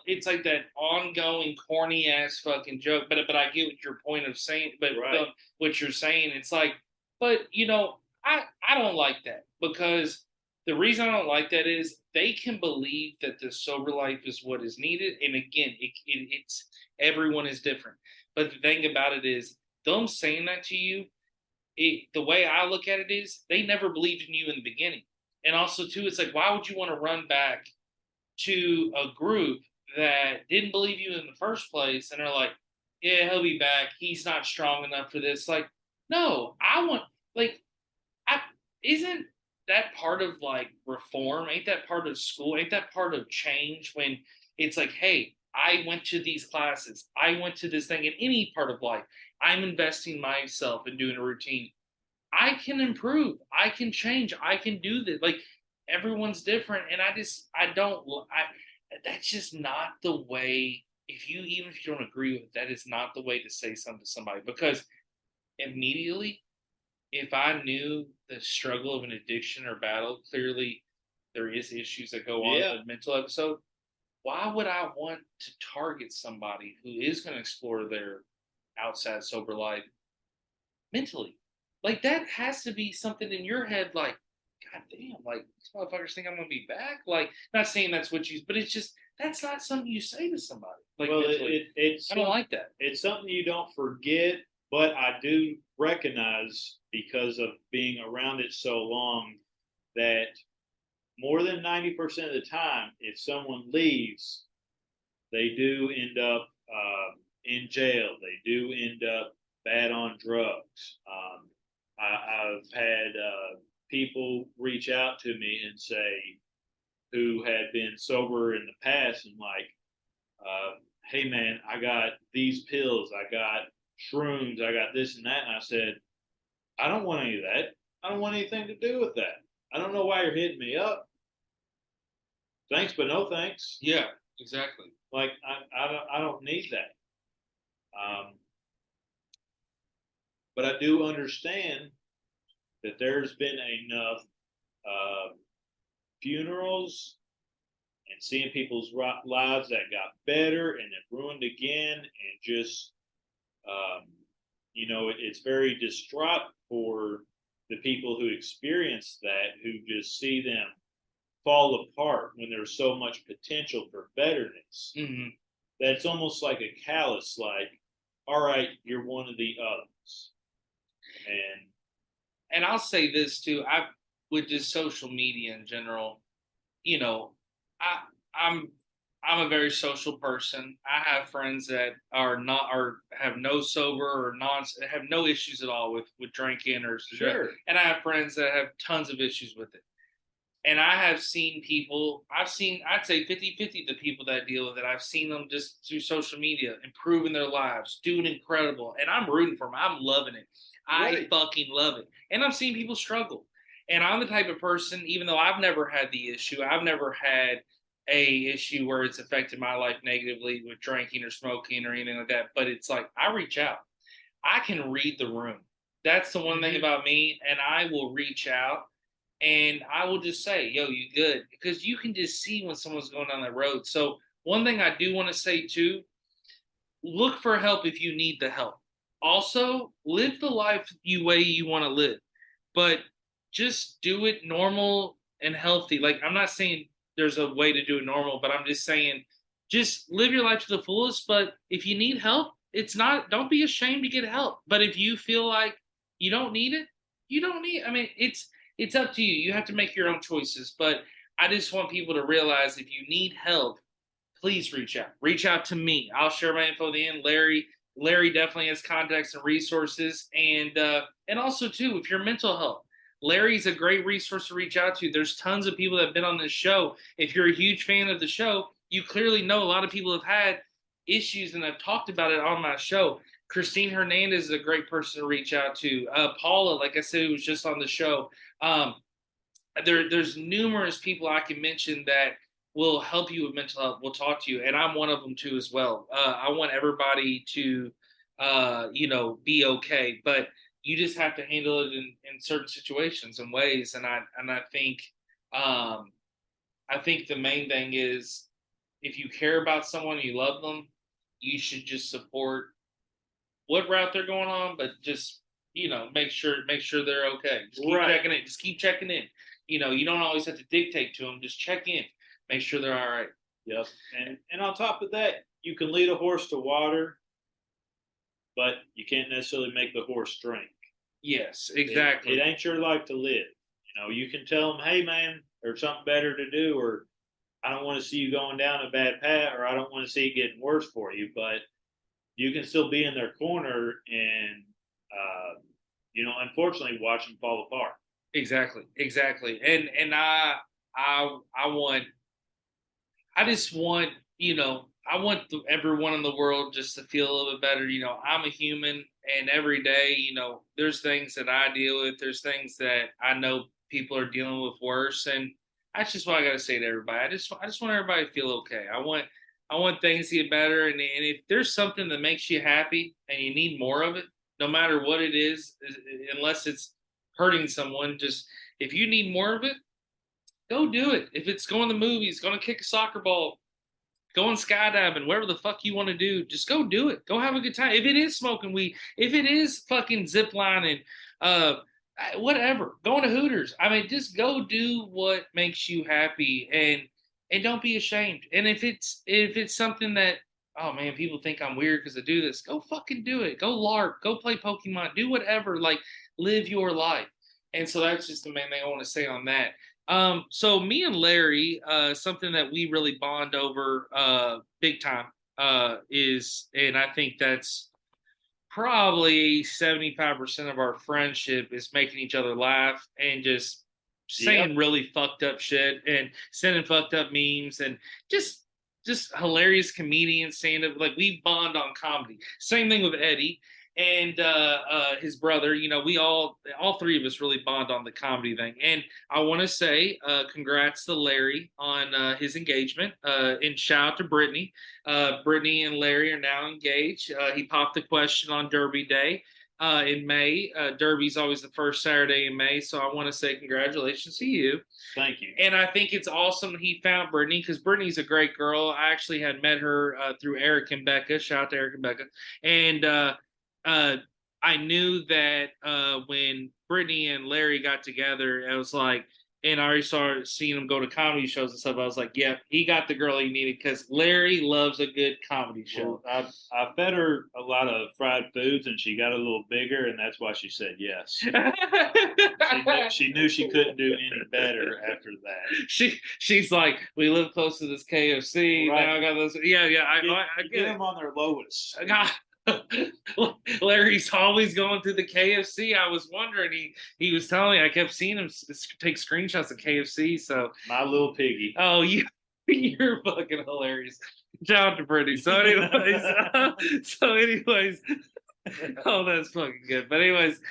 Speaker 1: it's like that ongoing corny ass fucking joke. But I get what your point of saying, but
Speaker 2: right.
Speaker 1: what you're saying, it's like, but I don't like that, because the reason I don't like that is they can believe that the sober life is what is needed, and again, it's everyone is different. But the thing about it is, them saying that to you, the way I look at it is, they never believed in you in the beginning. And also, too, it's like, why would you want to run back to a group that didn't believe you in the first place, and are like, yeah, he'll be back. He's not strong enough for this. Like, no, isn't that part of like reform? Ain't that part of school? Ain't that part of change, when it's like, hey, I went to these classes, I went to this thing in any part of life, I'm investing myself in doing a routine. I can improve, I can change, I can do this. Like, everyone's different, and that's just not the way. Even if you don't agree with it, that is not the way to say something to somebody, because immediately, if I knew the struggle of an addiction or battle, clearly there is issues that go on in the mental episode. Why would I want to target somebody who is going to explore their outside sober life mentally? Like, that has to be something in your head, like, God damn, like, these motherfuckers think I'm going to be back. Like, not saying that's what but it's just, that's not something you say to somebody. Like,
Speaker 2: well,
Speaker 1: I don't like that.
Speaker 2: It's something you don't forget, but I do recognize, because of being around it so long, that more than 90% of the time, if someone leaves, they do end up in jail. They do end up bad on drugs. I've had people reach out to me and say, who had been sober in the past, and like, hey man, I got these pills, I got shrooms, I got this and that. And I said, I don't want any of that. I don't want anything to do with that. I don't know why you're hitting me up. Thanks, but no thanks.
Speaker 1: Yeah, exactly.
Speaker 2: Like I don't need that. But I do understand that there's been enough uh, funerals and seeing people's lives that got better and then ruined again, and just it's very distraught for the people who experience that, who just see them fall apart when there's so much potential for betterness.
Speaker 1: Mm-hmm.
Speaker 2: That's almost like a callous, like, all right, you're one of the others.
Speaker 1: And I'll say this too, with just social media in general, I'm I'm a very social person. I have friends that are not, or have no sober or non, have no issues at all with drinking or
Speaker 2: Sure.
Speaker 1: and I have friends that have tons of issues with it. And I have seen people, I'd say 50-50 the people that deal with it. I've seen them just through social media, improving their lives, doing incredible. And I'm rooting for them. I'm loving it. I fucking love it. And I'm seeing people struggle. And I'm the type of person, even though I've never had the issue, I've never had a issue where it's affected my life negatively with drinking or smoking or anything like that. But it's like, I reach out. I can read the room. That's the one thing about me. And I will reach out and I will just say, yo, you good? Because you can just see when someone's going down that road. So one thing I do want to say too, look for help if you need the help. Also, live the life way you want to live, but just do it normal and healthy. Like, I'm not saying there's a way to do it normal, but I'm just saying just live your life to the fullest. But if you need help, don't be ashamed to get help. But if you feel like you don't need it, you don't need, I mean, it's up to you. You have to make your own choices. But I just want people to realize if you need help, please reach out. Reach out to me. I'll share my info at the end. Larry definitely has contacts and resources. And also too, if you're mental health, Larry's a great resource to reach out to. There's tons of people that have been on this show. If you're a huge fan of the show, you clearly know a lot of people have had issues and I've talked about it on my show. Christine Hernandez is a great person to reach out to. Paula, like I said, who was just on the show. There's numerous people I can mention that will help you with mental health. Will talk to you, and I'm one of them too as well. I want everybody to, be okay, but you just have to handle it in certain situations and ways. And I think the main thing is, if you care about someone, you love them, you should just support what route they're going on, but just make sure they're okay. Just keep checking in. Just keep checking in. You don't always have to dictate to them. Just check in. Make sure they're all right.
Speaker 2: Yep. And on top of that, you can lead a horse to water, but you can't necessarily make the horse drink.
Speaker 1: Yes, exactly.
Speaker 2: It ain't your life to live. You can tell them, hey man, there's something better to do, or I don't want to see you going down a bad path, or I don't want to see it getting worse for you, but you can still be in their corner and, unfortunately watch them fall apart.
Speaker 1: Exactly. And I just want, I want everyone in the world just to feel a little bit better. I'm a human, and every day, there's things that I deal with. There's things that I know people are dealing with worse. And that's just what I got to say to everybody. I just want everybody to feel okay. I want things to get better. And if there's something that makes you happy and you need more of it, no matter what it is, unless it's hurting someone, just if you need more of it, go do it. If it's going to the movies, going to kick a soccer ball, going skydiving, whatever the fuck you want to do, just go do it. Go have a good time. If it is smoking weed, if it is fucking zip lining, whatever, going to Hooters. I mean, just go do what makes you happy, and don't be ashamed. And if it's something that, oh man, people think I'm weird because I do this, go fucking do it. Go LARP, go play Pokemon, do whatever, like live your life. And so that's just the main thing I want to say on that. So me and Larry, something that we really bond over big time is, and I think that's probably 75% of our friendship is making each other laugh and just saying really fucked up shit and sending fucked up memes and just hilarious comedians stand up. Like, we bond on comedy. Same thing with Eddie and his brother. You know, we all three of us really bond on the comedy thing. And I want to say congrats to Larry on his engagement, and shout out to Brittany. Brittany and Larry are now engaged. He popped the question on Derby Day in May. Derby's always the first Saturday in May, so I want to say congratulations to you.
Speaker 2: Thank you.
Speaker 1: And I think it's awesome he found Brittany, because Brittany's a great girl. I actually had met her through Eric and Becca. Shout out to Eric and Becca. And I knew that when Brittany and Larry got together, I was like, and I already started seeing him go to comedy shows and stuff. I was like, yeah, he got the girl he needed, because Larry loves a good comedy show.
Speaker 2: Well, I fed her a lot of fried foods, and she got a little bigger, and that's why she said yes. she knew she couldn't do any better after that.
Speaker 1: She's like, we live close to this KFC. Right. Now I got those. Yeah. I
Speaker 2: get them on their lowest.
Speaker 1: Larry's always going through the KFC. I was wondering, he was telling me, I kept seeing him take screenshots of KFC. So
Speaker 2: my little piggy.
Speaker 1: Oh, you're fucking hilarious. Shout out to Brittany. So anyways, oh, that's fucking good. But anyways,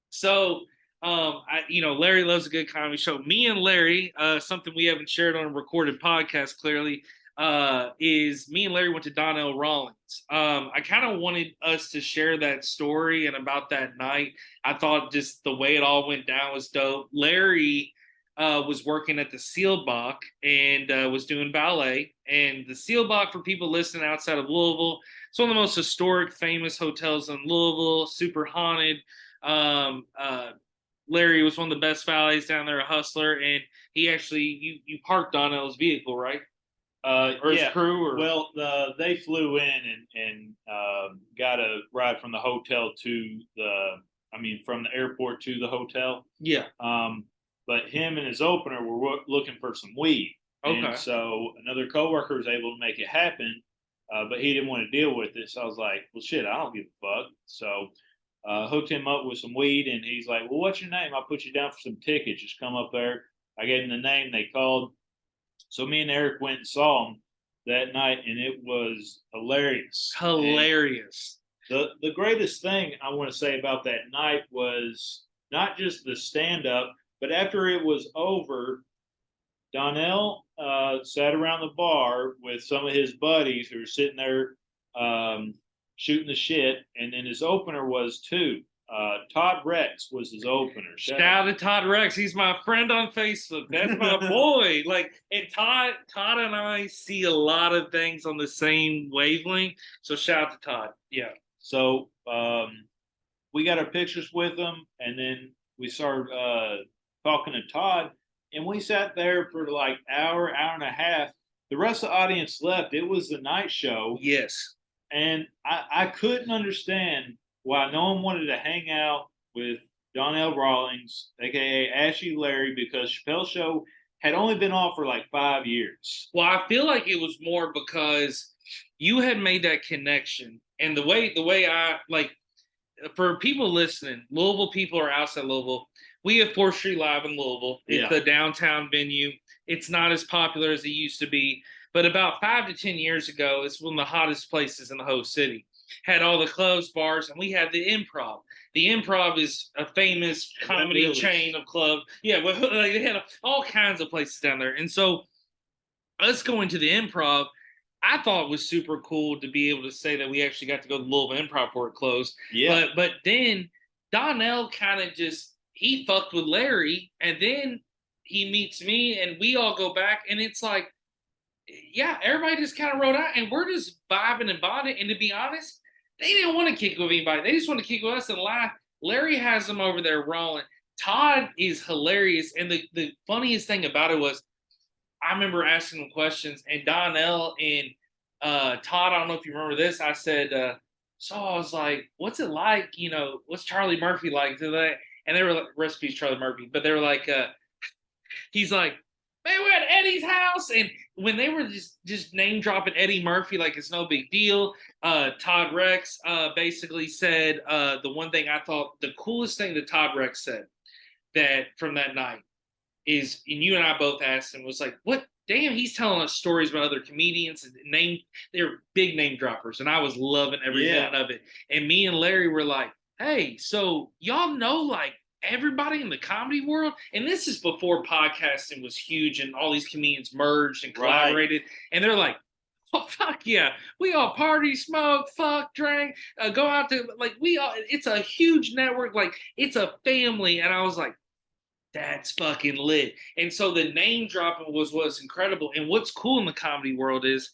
Speaker 1: so Larry loves a good comedy show. Me and Larry, something we haven't shared on a recorded podcast clearly, is me and Larry went to Donnell Rawlings. I kind of wanted us to share that story and about that night. I thought just the way it all went down was dope. Larry was working at the Seelbach and was doing ballet. And the Seelbach, for people listening outside of Louisville, it's one of the most historic, famous hotels in Louisville, super haunted. Larry was one of the best valets down there, a hustler, and he actually, you parked Donnell's vehicle, right? Or his crew? Or?
Speaker 2: Well, they flew in and got a ride from the hotel from the airport to the hotel.
Speaker 1: Yeah.
Speaker 2: But him and his opener were looking for some weed.
Speaker 1: Okay.
Speaker 2: And so another coworker was able to make it happen, but he didn't want to deal with it. So I was like, well, shit, I don't give a fuck. So hooked him up with some weed, and he's like, well, what's your name? I'll put you down for some tickets. Just come up there. I gave him the name. They called. So me and Eric went and saw him that night, and it was hilarious.
Speaker 1: Hilarious.
Speaker 2: And the greatest thing I want to say about that night was not just the stand-up, but after it was over, Donnell sat around the bar with some of his buddies who were sitting there shooting the shit, and then his opener was two. Todd Rex was his opener.
Speaker 1: Shout out to Todd Rex. He's my friend on Facebook. That's my boy. And Todd and I see a lot of things on the same wavelength. So shout out to Todd. Yeah.
Speaker 2: So we got our pictures with him, and then we started talking to Todd, and we sat there for like hour and a half. The rest of the audience left. It was the night show.
Speaker 1: Yes.
Speaker 2: And I couldn't understand why no one wanted to hang out with Donnell Rawlings, a.k.a. Ashy Larry, because Chappelle's show had only been on for like 5 years.
Speaker 1: Well, I feel like it was more because you had made that connection. And the way I, like, for people listening, Louisville people are outside Louisville. We have 4th Street Live in Louisville. It's the downtown venue. It's not as popular as it used to be. But about 5 to 10 years ago, it's one of the hottest places in the whole city. Had all the clubs, bars, and we had the Improv. The Improv is a famous comedy chain of clubs. Yeah, well, they had all kinds of places down there. And so us going to the Improv, I thought was super cool to be able to say that we actually got to go to the Louisville Improv before it closed.
Speaker 2: Yeah.
Speaker 1: But then Donnell kind of he fucked with Larry, and then he meets me, and we all go back, and it's like, yeah, everybody just kind of wrote out, and we're just vibing and bonding. And to be honest, they didn't want to kick with anybody. They just want to kick with us and laugh. Larry has them over there rolling. Todd is hilarious. And the funniest thing about it was, I remember asking them questions, and Donnell and Todd, I don't know if you remember this, I said, so I was like, what's it like, what's Charlie Murphy like today? And they were like, recipes Charlie Murphy, but they were like, he's like, man, we're at Eddie's house, and when they were just name dropping Eddie Murphy like it's no big deal. Todd Rex basically said the one thing I thought the coolest thing that Todd Rex said that from that night is, and you and I both asked him, was like, what? Damn, he's telling us stories about other comedians and they're big name droppers, and I was loving every minute of it. And me and Larry were like, hey, so y'all know like everybody in the comedy world, and this is before podcasting was huge and all these comedians merged and collaborated, and they're like, oh fuck yeah, we all party, smoke, fuck, drink, go out to like we all. It's a huge network, like it's a family, and I was like, that's fucking lit. And so the name dropping was incredible. And what's cool in the comedy world is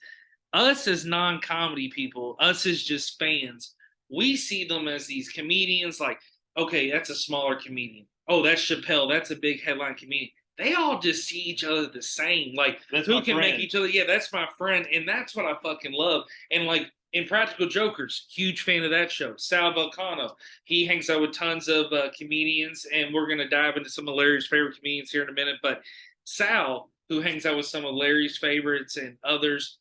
Speaker 1: us as non-comedy people, us as just fans, we see them as these comedians like, okay, that's a smaller comedian. Oh, that's Chappelle. That's a big headline comedian. They all just see each other the same. Like,
Speaker 2: that's
Speaker 1: who can make each other? Yeah, that's my friend. And that's what I fucking love. And like, in Practical Jokers, huge fan of that show. Sal Volcano, he hangs out with tons of comedians, and we're going to dive into some of Larry's favorite comedians here in a minute. But Sal, who hangs out with some of Larry's favorites and others,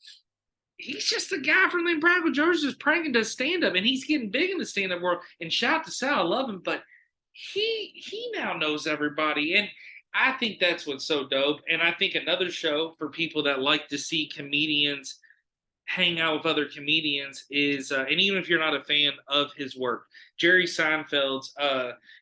Speaker 1: he's just a guy from the Impractical Jokers who's pranking to stand up, and he's getting big in the stand up world. And shout out to Sal, I love him, but he now knows everybody, and I think that's what's so dope. And I think another show for people that like to see comedians hang out with other comedians is, and even if you're not a fan of his work, Jerry Seinfeld's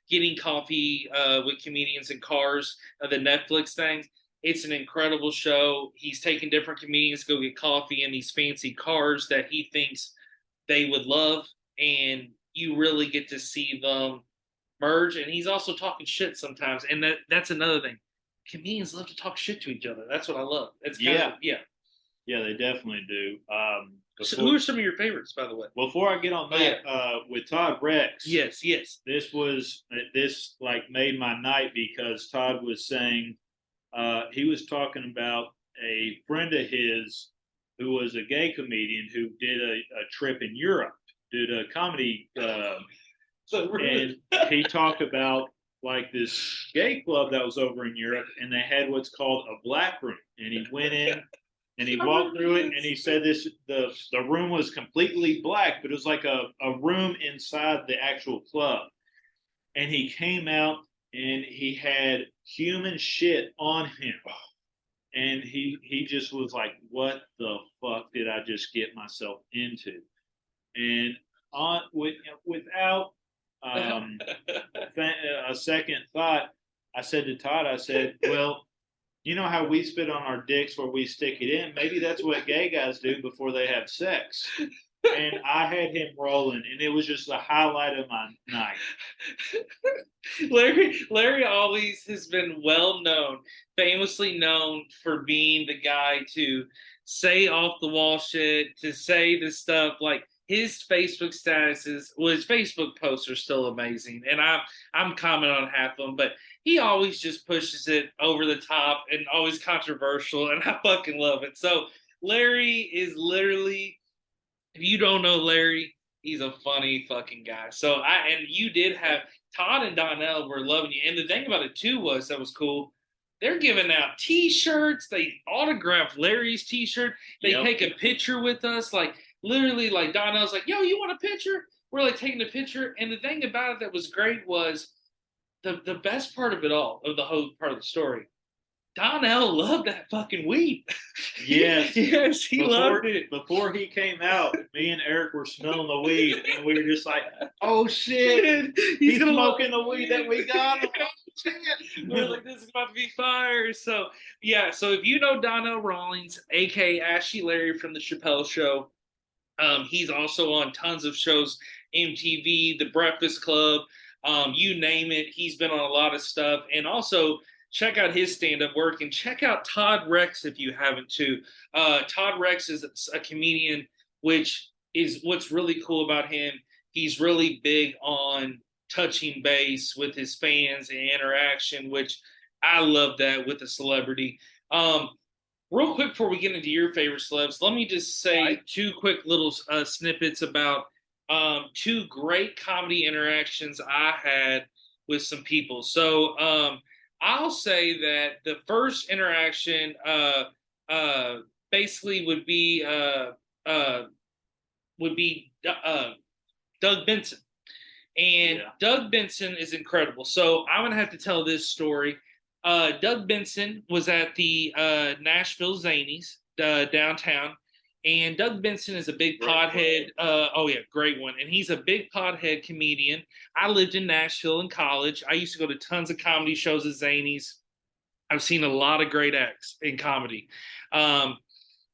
Speaker 1: Getting Coffee with Comedians in Cars, the Netflix thing. It's an incredible show. He's taking different comedians to go get coffee in these fancy cars that he thinks they would love, and you really get to see them merge. And he's also talking shit sometimes, and that's another thing. Comedians love to talk shit to each other. That's what I love. It's kind of, yeah.
Speaker 2: Yeah, they definitely do.
Speaker 1: So who are some of your favorites, by the way?
Speaker 2: Before I get on that, with Todd Rex,
Speaker 1: yes,
Speaker 2: this like made my night because Todd was saying he was talking about a friend of his who was a gay comedian who did a trip in Europe, did a comedy, and he talked about like this gay club that was over in Europe, and they had what's called a black room, and he went in. And he walked through it, and he said the room was completely black, but it was like a room inside the actual club. And he came out, and he had human shit on him. And he just was like, what the fuck did I just get myself into? And without a second thought, I said to Todd, I said, well, you know how we spit on our dicks where we stick it in? Maybe that's what gay guys do before they have sex. And I had him rolling, and it was just the highlight of my night.
Speaker 1: Larry always has been well known, famously known for being the guy to say off the wall shit, to say this stuff like his Facebook statuses, well, his Facebook posts are still amazing, and I'm commenting on half of them, but he always just pushes it over the top and always controversial, and I fucking love it. So Larry is literally, if you don't know Larry, he's a funny fucking guy. So and you did have Todd and Donnell were loving you, and the thing about it too was that was cool. They're giving out T-shirts. They autograph Larry's T-shirt. They take a picture with us, like literally, like Donnell's like, "Yo, you want a picture?" We're like taking a picture, and the thing about it that was great was the best part of it all, of the whole part of the story. Donnell loved that fucking weed.
Speaker 2: Yes.
Speaker 1: Yes, he loved it.
Speaker 2: Before he came out, me and Eric were smelling the weed, and we were just like, oh shit, he's smoking the weed that we got.
Speaker 1: We're like, this is about to be fire. So, yeah, so if you know Donnell Rawlings, a.k.a. Ashy Larry from The Chappelle Show, he's also on tons of shows, MTV, The Breakfast Club, you name it. He's been on a lot of stuff. And also, check out his stand-up work, and check out Todd Rex if you haven't too. Todd Rex is a comedian, which is what's really cool about him. He's really big on touching base with his fans and interaction, which I love that with a celebrity. Real quick before we get into your favorite celebs, let me just say two quick little snippets about two great comedy interactions I had with some people. So I'll say that the first interaction basically would be Doug Benson. And Doug Benson is incredible. So I'm gonna have to tell this story. Doug Benson was at the Nashville Zanies downtown, and Doug Benson is a big pothead. Great one. And he's a big pothead comedian. I lived in Nashville in college. I used to go to tons of comedy shows at Zanies. I've seen a lot of great acts in comedy.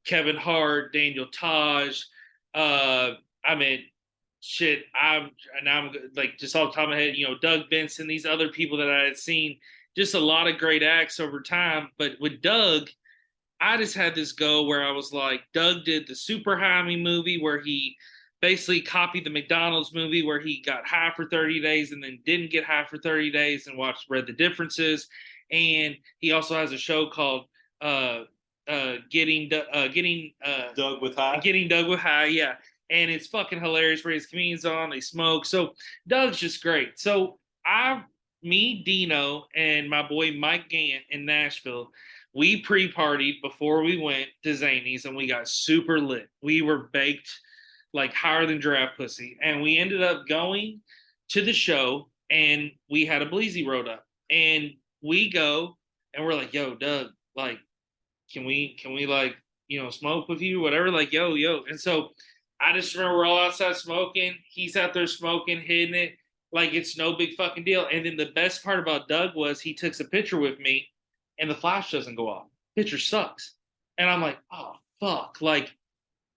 Speaker 1: Kevin Hart, Daniel Taj. I'm like just off the top of my head, Doug Benson, these other people that I had seen, just a lot of great acts over time. But with Doug, I just had this go where I was like, Doug did the Super High Me movie where he basically copied the McDonald's movie where he got high for 30 days and then didn't get high for 30 days and read the differences. And he also has a show called Getting Doug with High, yeah. And it's fucking hilarious where his comedians on, they smoke. So Doug's just great. So me, Dino, and my boy Mike Gant in Nashville, we pre-partied before we went to Zanies, and we got super lit. We were baked like higher than giraffe pussy. And we ended up going to the show, and we had a Bleezy rolled up. And we go, and we're like, yo, Doug, like, can we like, smoke with you, whatever, like, yo. And so I just remember we're all outside smoking. He's out there smoking, hitting it like it's no big fucking deal. And then the best part about Doug was he took a picture with me and the flash doesn't go off. Picture sucks. And I'm like, oh, fuck. Like,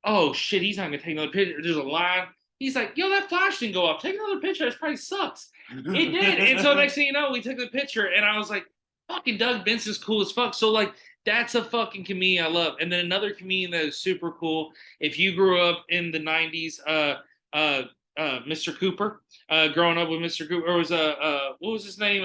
Speaker 1: oh, shit, he's not going to take another picture. There's a line. He's like, yo, that flash didn't go off. Take another picture. That probably sucks. It did. And so next thing you know, we took the picture and I was like, fucking Doug Benson's cool as fuck. So, like, that's a fucking comedian I love. And then another comedian that is super cool. If you grew up in the 90s, Mr. Cooper, growing up with Mr. Cooper, or was what was his name?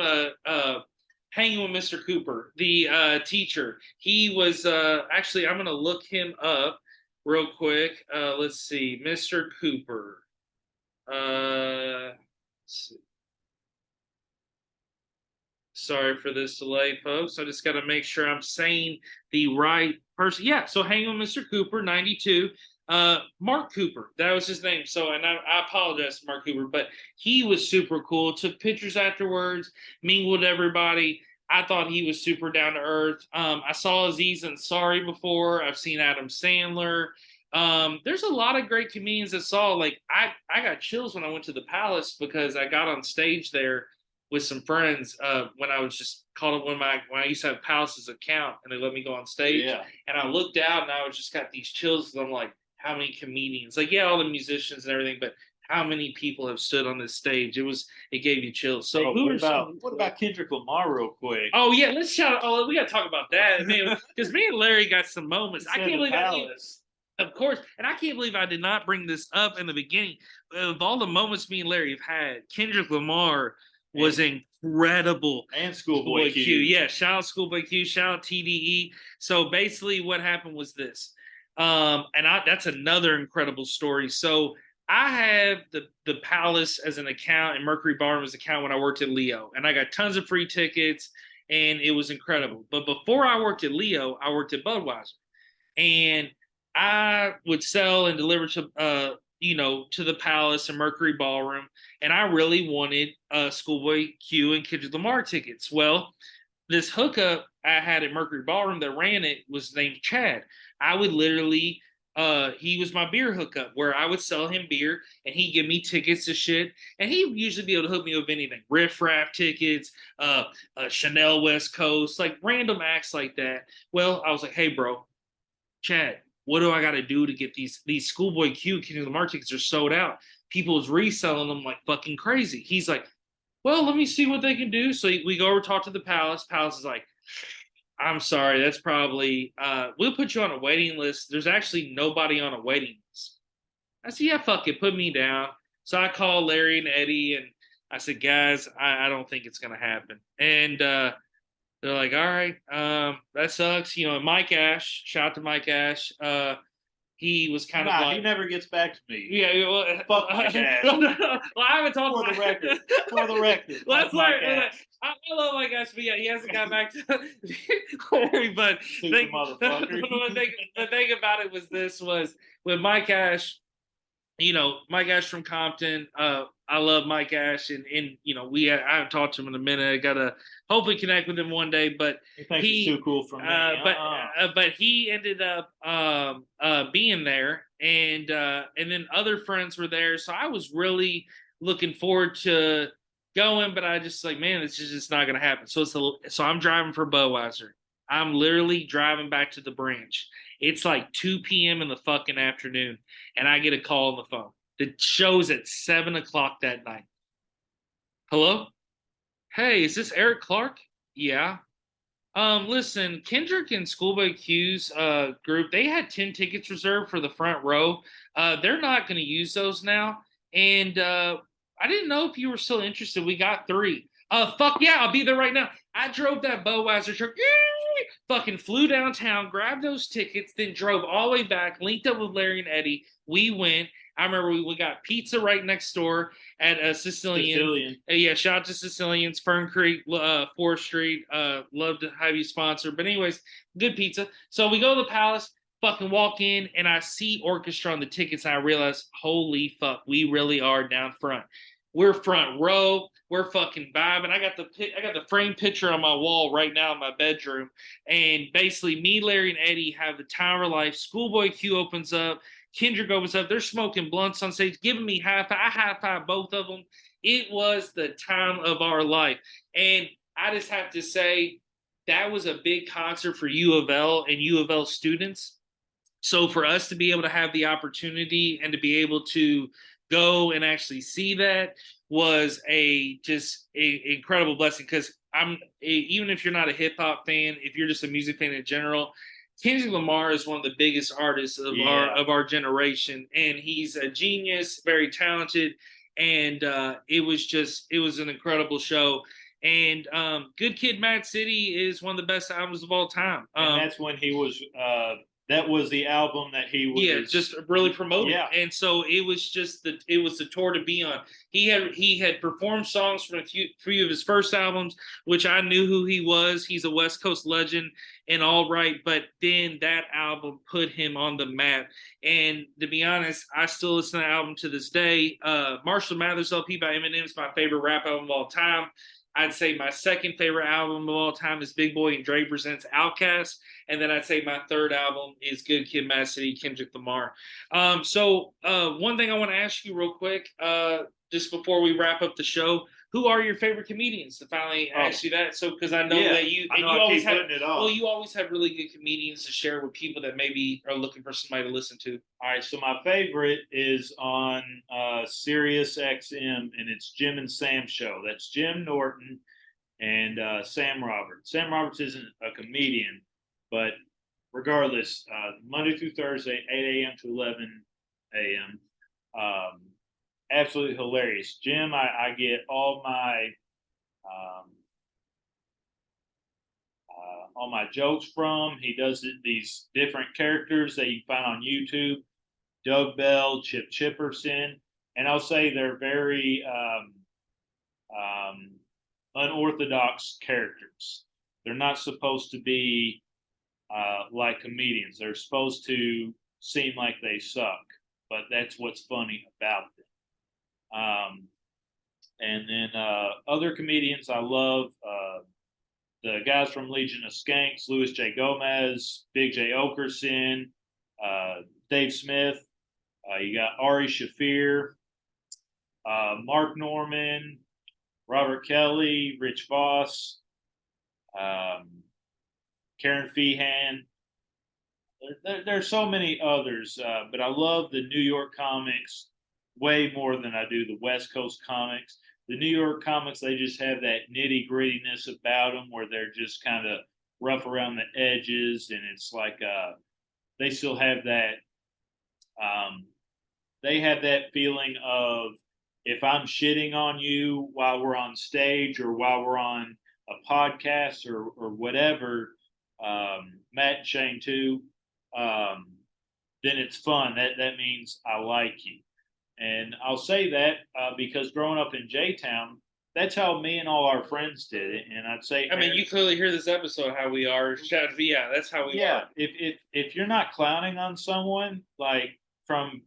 Speaker 1: Hanging with Mr. Cooper, the teacher. He was actually, I'm gonna look him up real quick. Let's see, Mr. Cooper. Let's see. Sorry for this delay, folks. I just got to make sure I'm saying the right person. Yeah, so Hanging with Mr. Cooper, 92. Mark Cooper, that was his name. So, and I apologize to Mark Cooper, but he was super cool. Took pictures afterwards, mingled with everybody. I thought he was super down to earth. I saw Aziz Ansari before. I've seen Adam Sandler. There's a lot of great comedians that saw. Like I got chills when I went to the Palace because I got on stage there with some friends when I was just called up when I used to have Palace's account and they let me go on stage. Yeah. And I looked out and I was just got these chills because I'm like, how many comedians? Like, yeah, all the musicians and everything, but how many people have stood on this stage? It gave you chills. So
Speaker 2: what about Kendrick Lamar real quick?
Speaker 1: Oh yeah, let's shout. Oh, we got to talk about that, man, because me and Larry got some moments. I can't believe of course, and I can't believe I did not bring this up in the beginning. Of all the moments me and Larry have had, Kendrick Lamar was incredible.
Speaker 2: And Schoolboy Q.
Speaker 1: Yeah, shout out Schoolboy Q, shout out TDE. So basically what happened was this. That's another incredible story. So I have the Palace as an account and Mercury Ballroom as an account when I worked at Leo. And I got tons of free tickets and it was incredible. But before I worked at Leo, I worked at Budweiser. And I would sell and deliver to to the Palace and Mercury Ballroom, and I really wanted Schoolboy Q and Kendrick Lamar tickets. Well, this hookup I had at Mercury Ballroom that ran it was named Chad. I would literally, he was my beer hookup where I would sell him beer and he'd give me tickets to shit. And he would usually be able to hook me with anything, Riff Raff tickets, Chanel West Coast, like random acts like that. Well, I was like, hey, bro, Chad, what do I got to do to get these Schoolboy Q Kendrick Lamar tickets are sold out? People was reselling them like fucking crazy. He's like, well, let me see what they can do. So we go over talk to the Palace. Palace is like, I'm sorry, that's probably we'll put you on a waiting list. There's actually nobody on a waiting list. I said, yeah, fuck it, put me down. So I called Larry and Eddie and I said, guys, I don't think it's gonna happen. And they're like, all right, that sucks. Mike Ash, shout out to Mike Ash. He was kind of like,
Speaker 2: he never gets back to me.
Speaker 1: Yeah, well,
Speaker 2: fuck Mike Ash.
Speaker 1: Well, I haven't talked
Speaker 2: for the record. Well,
Speaker 1: I love Mike Ash, but yeah, he hasn't got back to but the thing about it was with Mike Ash, Mike Ash from Compton. I love Mike Ash, and I haven't talked to him in a minute. I gotta hopefully connect with him one day. But
Speaker 2: he thinks he's too cool for me.
Speaker 1: But he ended up being there, and then other friends were there, so I was really looking forward to going. But I just like, man, this is just not gonna happen. So I'm driving for Budweiser. I'm literally driving back to the branch. It's like 2 p.m. in the fucking afternoon, and I get a call on the phone. The show's at 7 o'clock that night. Hello? Hey, is this Eric Clark? Yeah. Listen, Kendrick and Schoolboy Q's group, they had 10 tickets reserved for the front row. They're not going to use those now. And I didn't know if you were still interested. We got 3. Fuck yeah, I'll be there right now. I drove that Budweiser truck. Fucking flew downtown, grabbed those tickets, then drove all the way back, linked up with Larry and Eddie. We went. I remember we got pizza right next door at a Sicilian. Yeah, shout out to Sicilians, Fern Creek, 4th Street. Love to have you sponsor. But anyways, good pizza. So we go to the Palace, fucking walk in, and I see orchestra on the tickets, and I realize, holy fuck, we really are down front. We're front row. We're fucking vibing. I got the frame picture on my wall right now in my bedroom, and basically me, Larry, and Eddie have the time of our life. Schoolboy Q opens up. Kendrick opens up. They're smoking blunts on stage, giving me high five. I high five both of them. It was the time of our life, and I just have to say that was a big concert for U of L and U of L students. So for us to be able to have the opportunity and to be able to go and actually see that was a incredible blessing, because even if you're not a hip hop fan, if you're just a music fan in general, Kendrick Lamar is one of the biggest artists of our generation, and he's a genius, very talented, and it was an incredible show. And Good Kid, Mad City is one of the best albums of all time.
Speaker 2: And that's when he was. That was the album that he was
Speaker 1: just really promoting. Yeah. And so it was the tour to be on. He had performed songs from a few of his first albums, which I knew who he was. He's a West Coast legend and all right, but then that album put him on the map. And to be honest, I still listen to the album to this day. Marshall Mathers LP by Eminem is my favorite rap album of all time. I'd say my second favorite album of all time is Big Boy and Dre Presents Outkast. And then I'd say my third album is Good Kid, Mad City, Kendrick Lamar. So one thing I want to ask you real quick, just before we wrap up the show, who are your favorite comedians? To finally ask you that, so because I know that you always have really good comedians to share with people that maybe are looking for somebody to listen to.
Speaker 2: All right, so my favorite is on Sirius XM, and it's Jim and Sam show. That's Jim Norton and Sam Roberts. Sam Roberts isn't a comedian, but regardless, Monday through Thursday, 8 a.m. to 11 a.m. Absolutely hilarious. Jim, I get all my jokes from. He does these different characters that you find on YouTube. Doug Bell, Chip Chipperson, and I'll say they're very unorthodox characters. They're not supposed to be like comedians. They're supposed to seem like they suck, but that's what's funny about them. And then other comedians I love, the guys from Legion of Skanks, Louis J. Gomez, Big J. Okerson, Dave Smith. You got Ari Shafir, Mark Norman, Robert Kelly, Rich Voss, Karen Feehan. There's so many others, but I love the New York comics way more than I do the West Coast comics. The New York comics, they just have that nitty grittiness about them where they're just kind of rough around the edges, and it's like they still have that. They have that feeling of, if I'm shitting on you while we're on stage or while we're on a podcast or whatever, Matt and Shane too, then it's fun. That means I like you. And I'll say that because growing up in J-Town, that's how me and all our friends did it. And I'd say,
Speaker 1: I mean, you clearly hear this episode how we are. Yeah, that's how we are.
Speaker 2: If you're not clowning on someone like from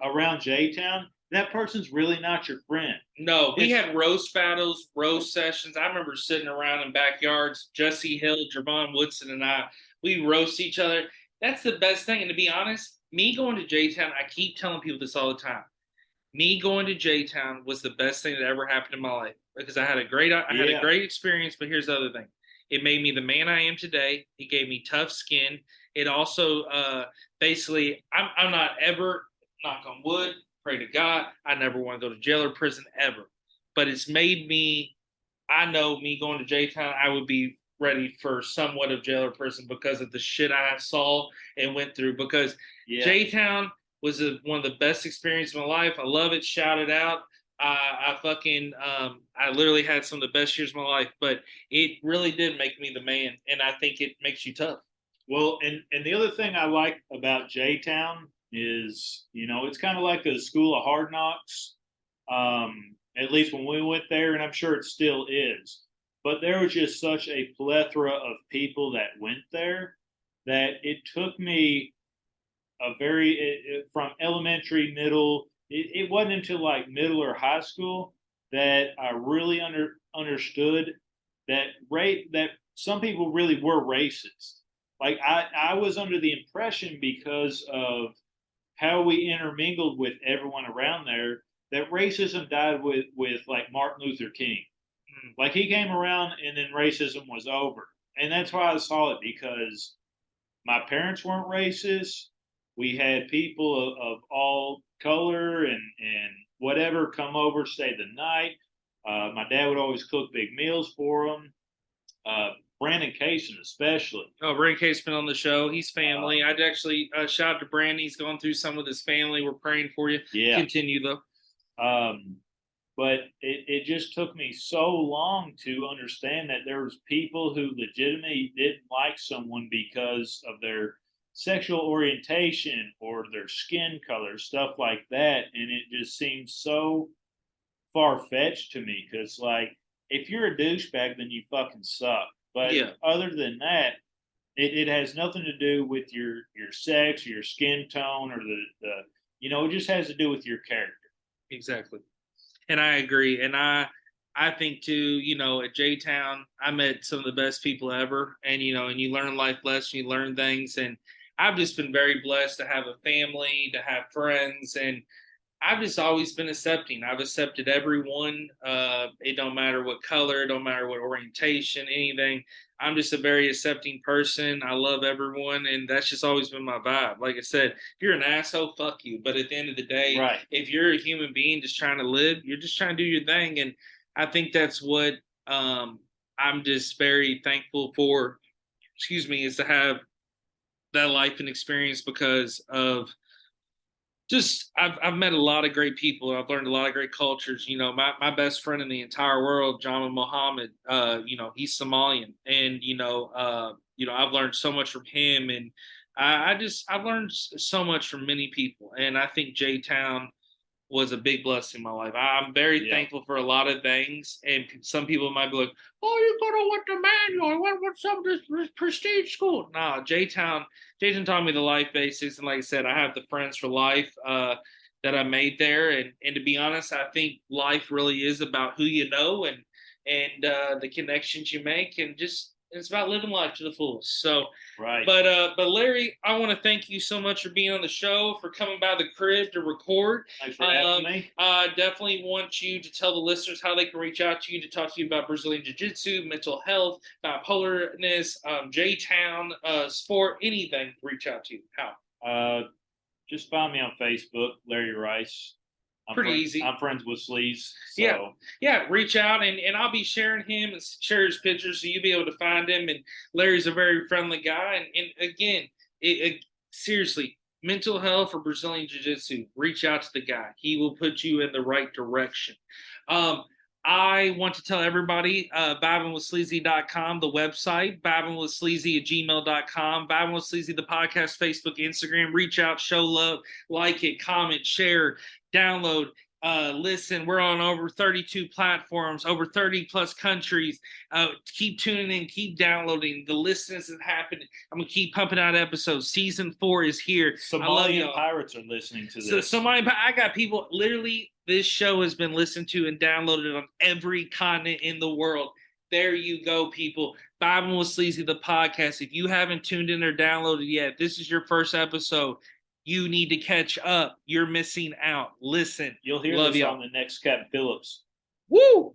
Speaker 2: around J-Town, that person's really not your friend.
Speaker 1: No, we had roast battles, roast sessions. I remember sitting around in backyards, Jesse Hill, Javon Woodson, and we roast each other. That's the best thing. And to be honest, me going to J-Town, I keep telling people this all the time. Me going to J-Town was the best thing that ever happened in my life because I had a great experience. But here's the other thing: it made me the man I am today. It gave me tough skin. It also basically, I'm not ever, knock on wood, pray to God, I never want to go to jail or prison ever. But it's made me. I know me going to J-Town, I would be ready for somewhat of jail or prison because of the shit I saw and went through. Because J-Town was one of the best experiences of my life. I love it. Shout it out. I literally had some of the best years of my life, but it really did make me the man. And I think it makes you tough.
Speaker 2: Well, and the other thing I like about J-Town is, it's kind of like a school of hard knocks. At least when we went there, and I'm sure it still is. But there was just such a plethora of people that went there that it took me from elementary, middle. It wasn't until like middle or high school that I really understood that some people really were racist. Like I was under the impression because of how we intermingled with everyone around there that racism died with like Martin Luther King. Like he came around and then racism was over. And that's why I saw it, because my parents weren't racist. We had people of all color and whatever come over, stay the night. My dad would always cook big meals for them. Brandon Kaysen especially.
Speaker 1: Oh, Brandon Kaysen's been on the show. He's family. I'd actually shout out to Brandon. He's going through some with his family. We're praying for you.
Speaker 2: Yeah.
Speaker 1: Continue, though.
Speaker 2: But it just took me so long to understand that there was people who legitimately didn't like someone because of their sexual orientation or their skin color, stuff like that. And it just seems so far-fetched to me, because, like, if you're a douchebag, then you fucking suck. But other than that, it has nothing to do with your sex or your skin tone or the it just has to do with your character.
Speaker 1: Exactly. And I agree. And I think too, at J-Town, I met some of the best people ever. And, and you learn life lessons, you learn things. And I've just been very blessed to have a family, to have friends. And I've just always been accepting. I've accepted everyone. It don't matter what color, it don't matter what orientation, anything. I'm just a very accepting person. I love everyone, and that's just always been my vibe. Like I said, if you're an asshole, fuck you. But at the end of the day, if you're a human being just trying to live, you're just trying to do your thing. And I think that's what I'm just very thankful for, is to have that life and experience, because of just I've met a lot of great people. I've learned a lot of great cultures. My best friend in the entire world, Jama Mohammed, he's Somalian, and I've learned so much from him, and I've learned so much from many people, and I think J-Town was a big blessing in my life. I'm very thankful for a lot of things, and some people might be like, "Oh, you gotta want the manual? What's some of this prestige school?" Nah, J-Town taught me the life basics, and like I said, I have the friends for life that I made there. And to be honest, I think life really is about who you know and the connections you make, and just it's about living life to the fullest. So, But Larry, I want to thank you so much for being on the show, for coming by the crib to record.
Speaker 2: Thanks for having me.
Speaker 1: I definitely want you to tell the listeners how they can reach out to you to talk to you about Brazilian Jiu-Jitsu, mental health, bipolarness, J-Town, sport, anything. Reach out to you. How?
Speaker 2: Just find me on Facebook, Larry Rice.
Speaker 1: Pretty easy.
Speaker 2: I'm friends with Sleaze. So.
Speaker 1: Yeah. Reach out, and I'll be sharing him and share his pictures, so you'll be able to find him. And Larry's a very friendly guy. And again, seriously, mental health or Brazilian Jiu-Jitsu, reach out to the guy. He will put you in the right direction. I want to tell everybody, vibingwithsleazy.com, the website, vibingwithsleazy@gmail.com, Vibing with Sleazy, the podcast, Facebook, Instagram. Reach out, show love, like it, comment, share, download. Listen, we're on over 32 platforms, over 30 plus countries. Keep tuning in, keep downloading. The listeners is happening. I'm gonna keep pumping out episodes. Season 4 is here.
Speaker 2: Somalian pirates are listening to this.
Speaker 1: So I got people literally. This show has been listened to and downloaded on every continent in the world. There you go, people. Vibing with Sleazy, the podcast. If you haven't tuned in or downloaded yet, this is your first episode. You need to catch up. You're missing out. Listen.
Speaker 2: You'll hear
Speaker 1: Love
Speaker 2: this
Speaker 1: y'all.
Speaker 2: on the next Captain Phillips.
Speaker 1: Woo!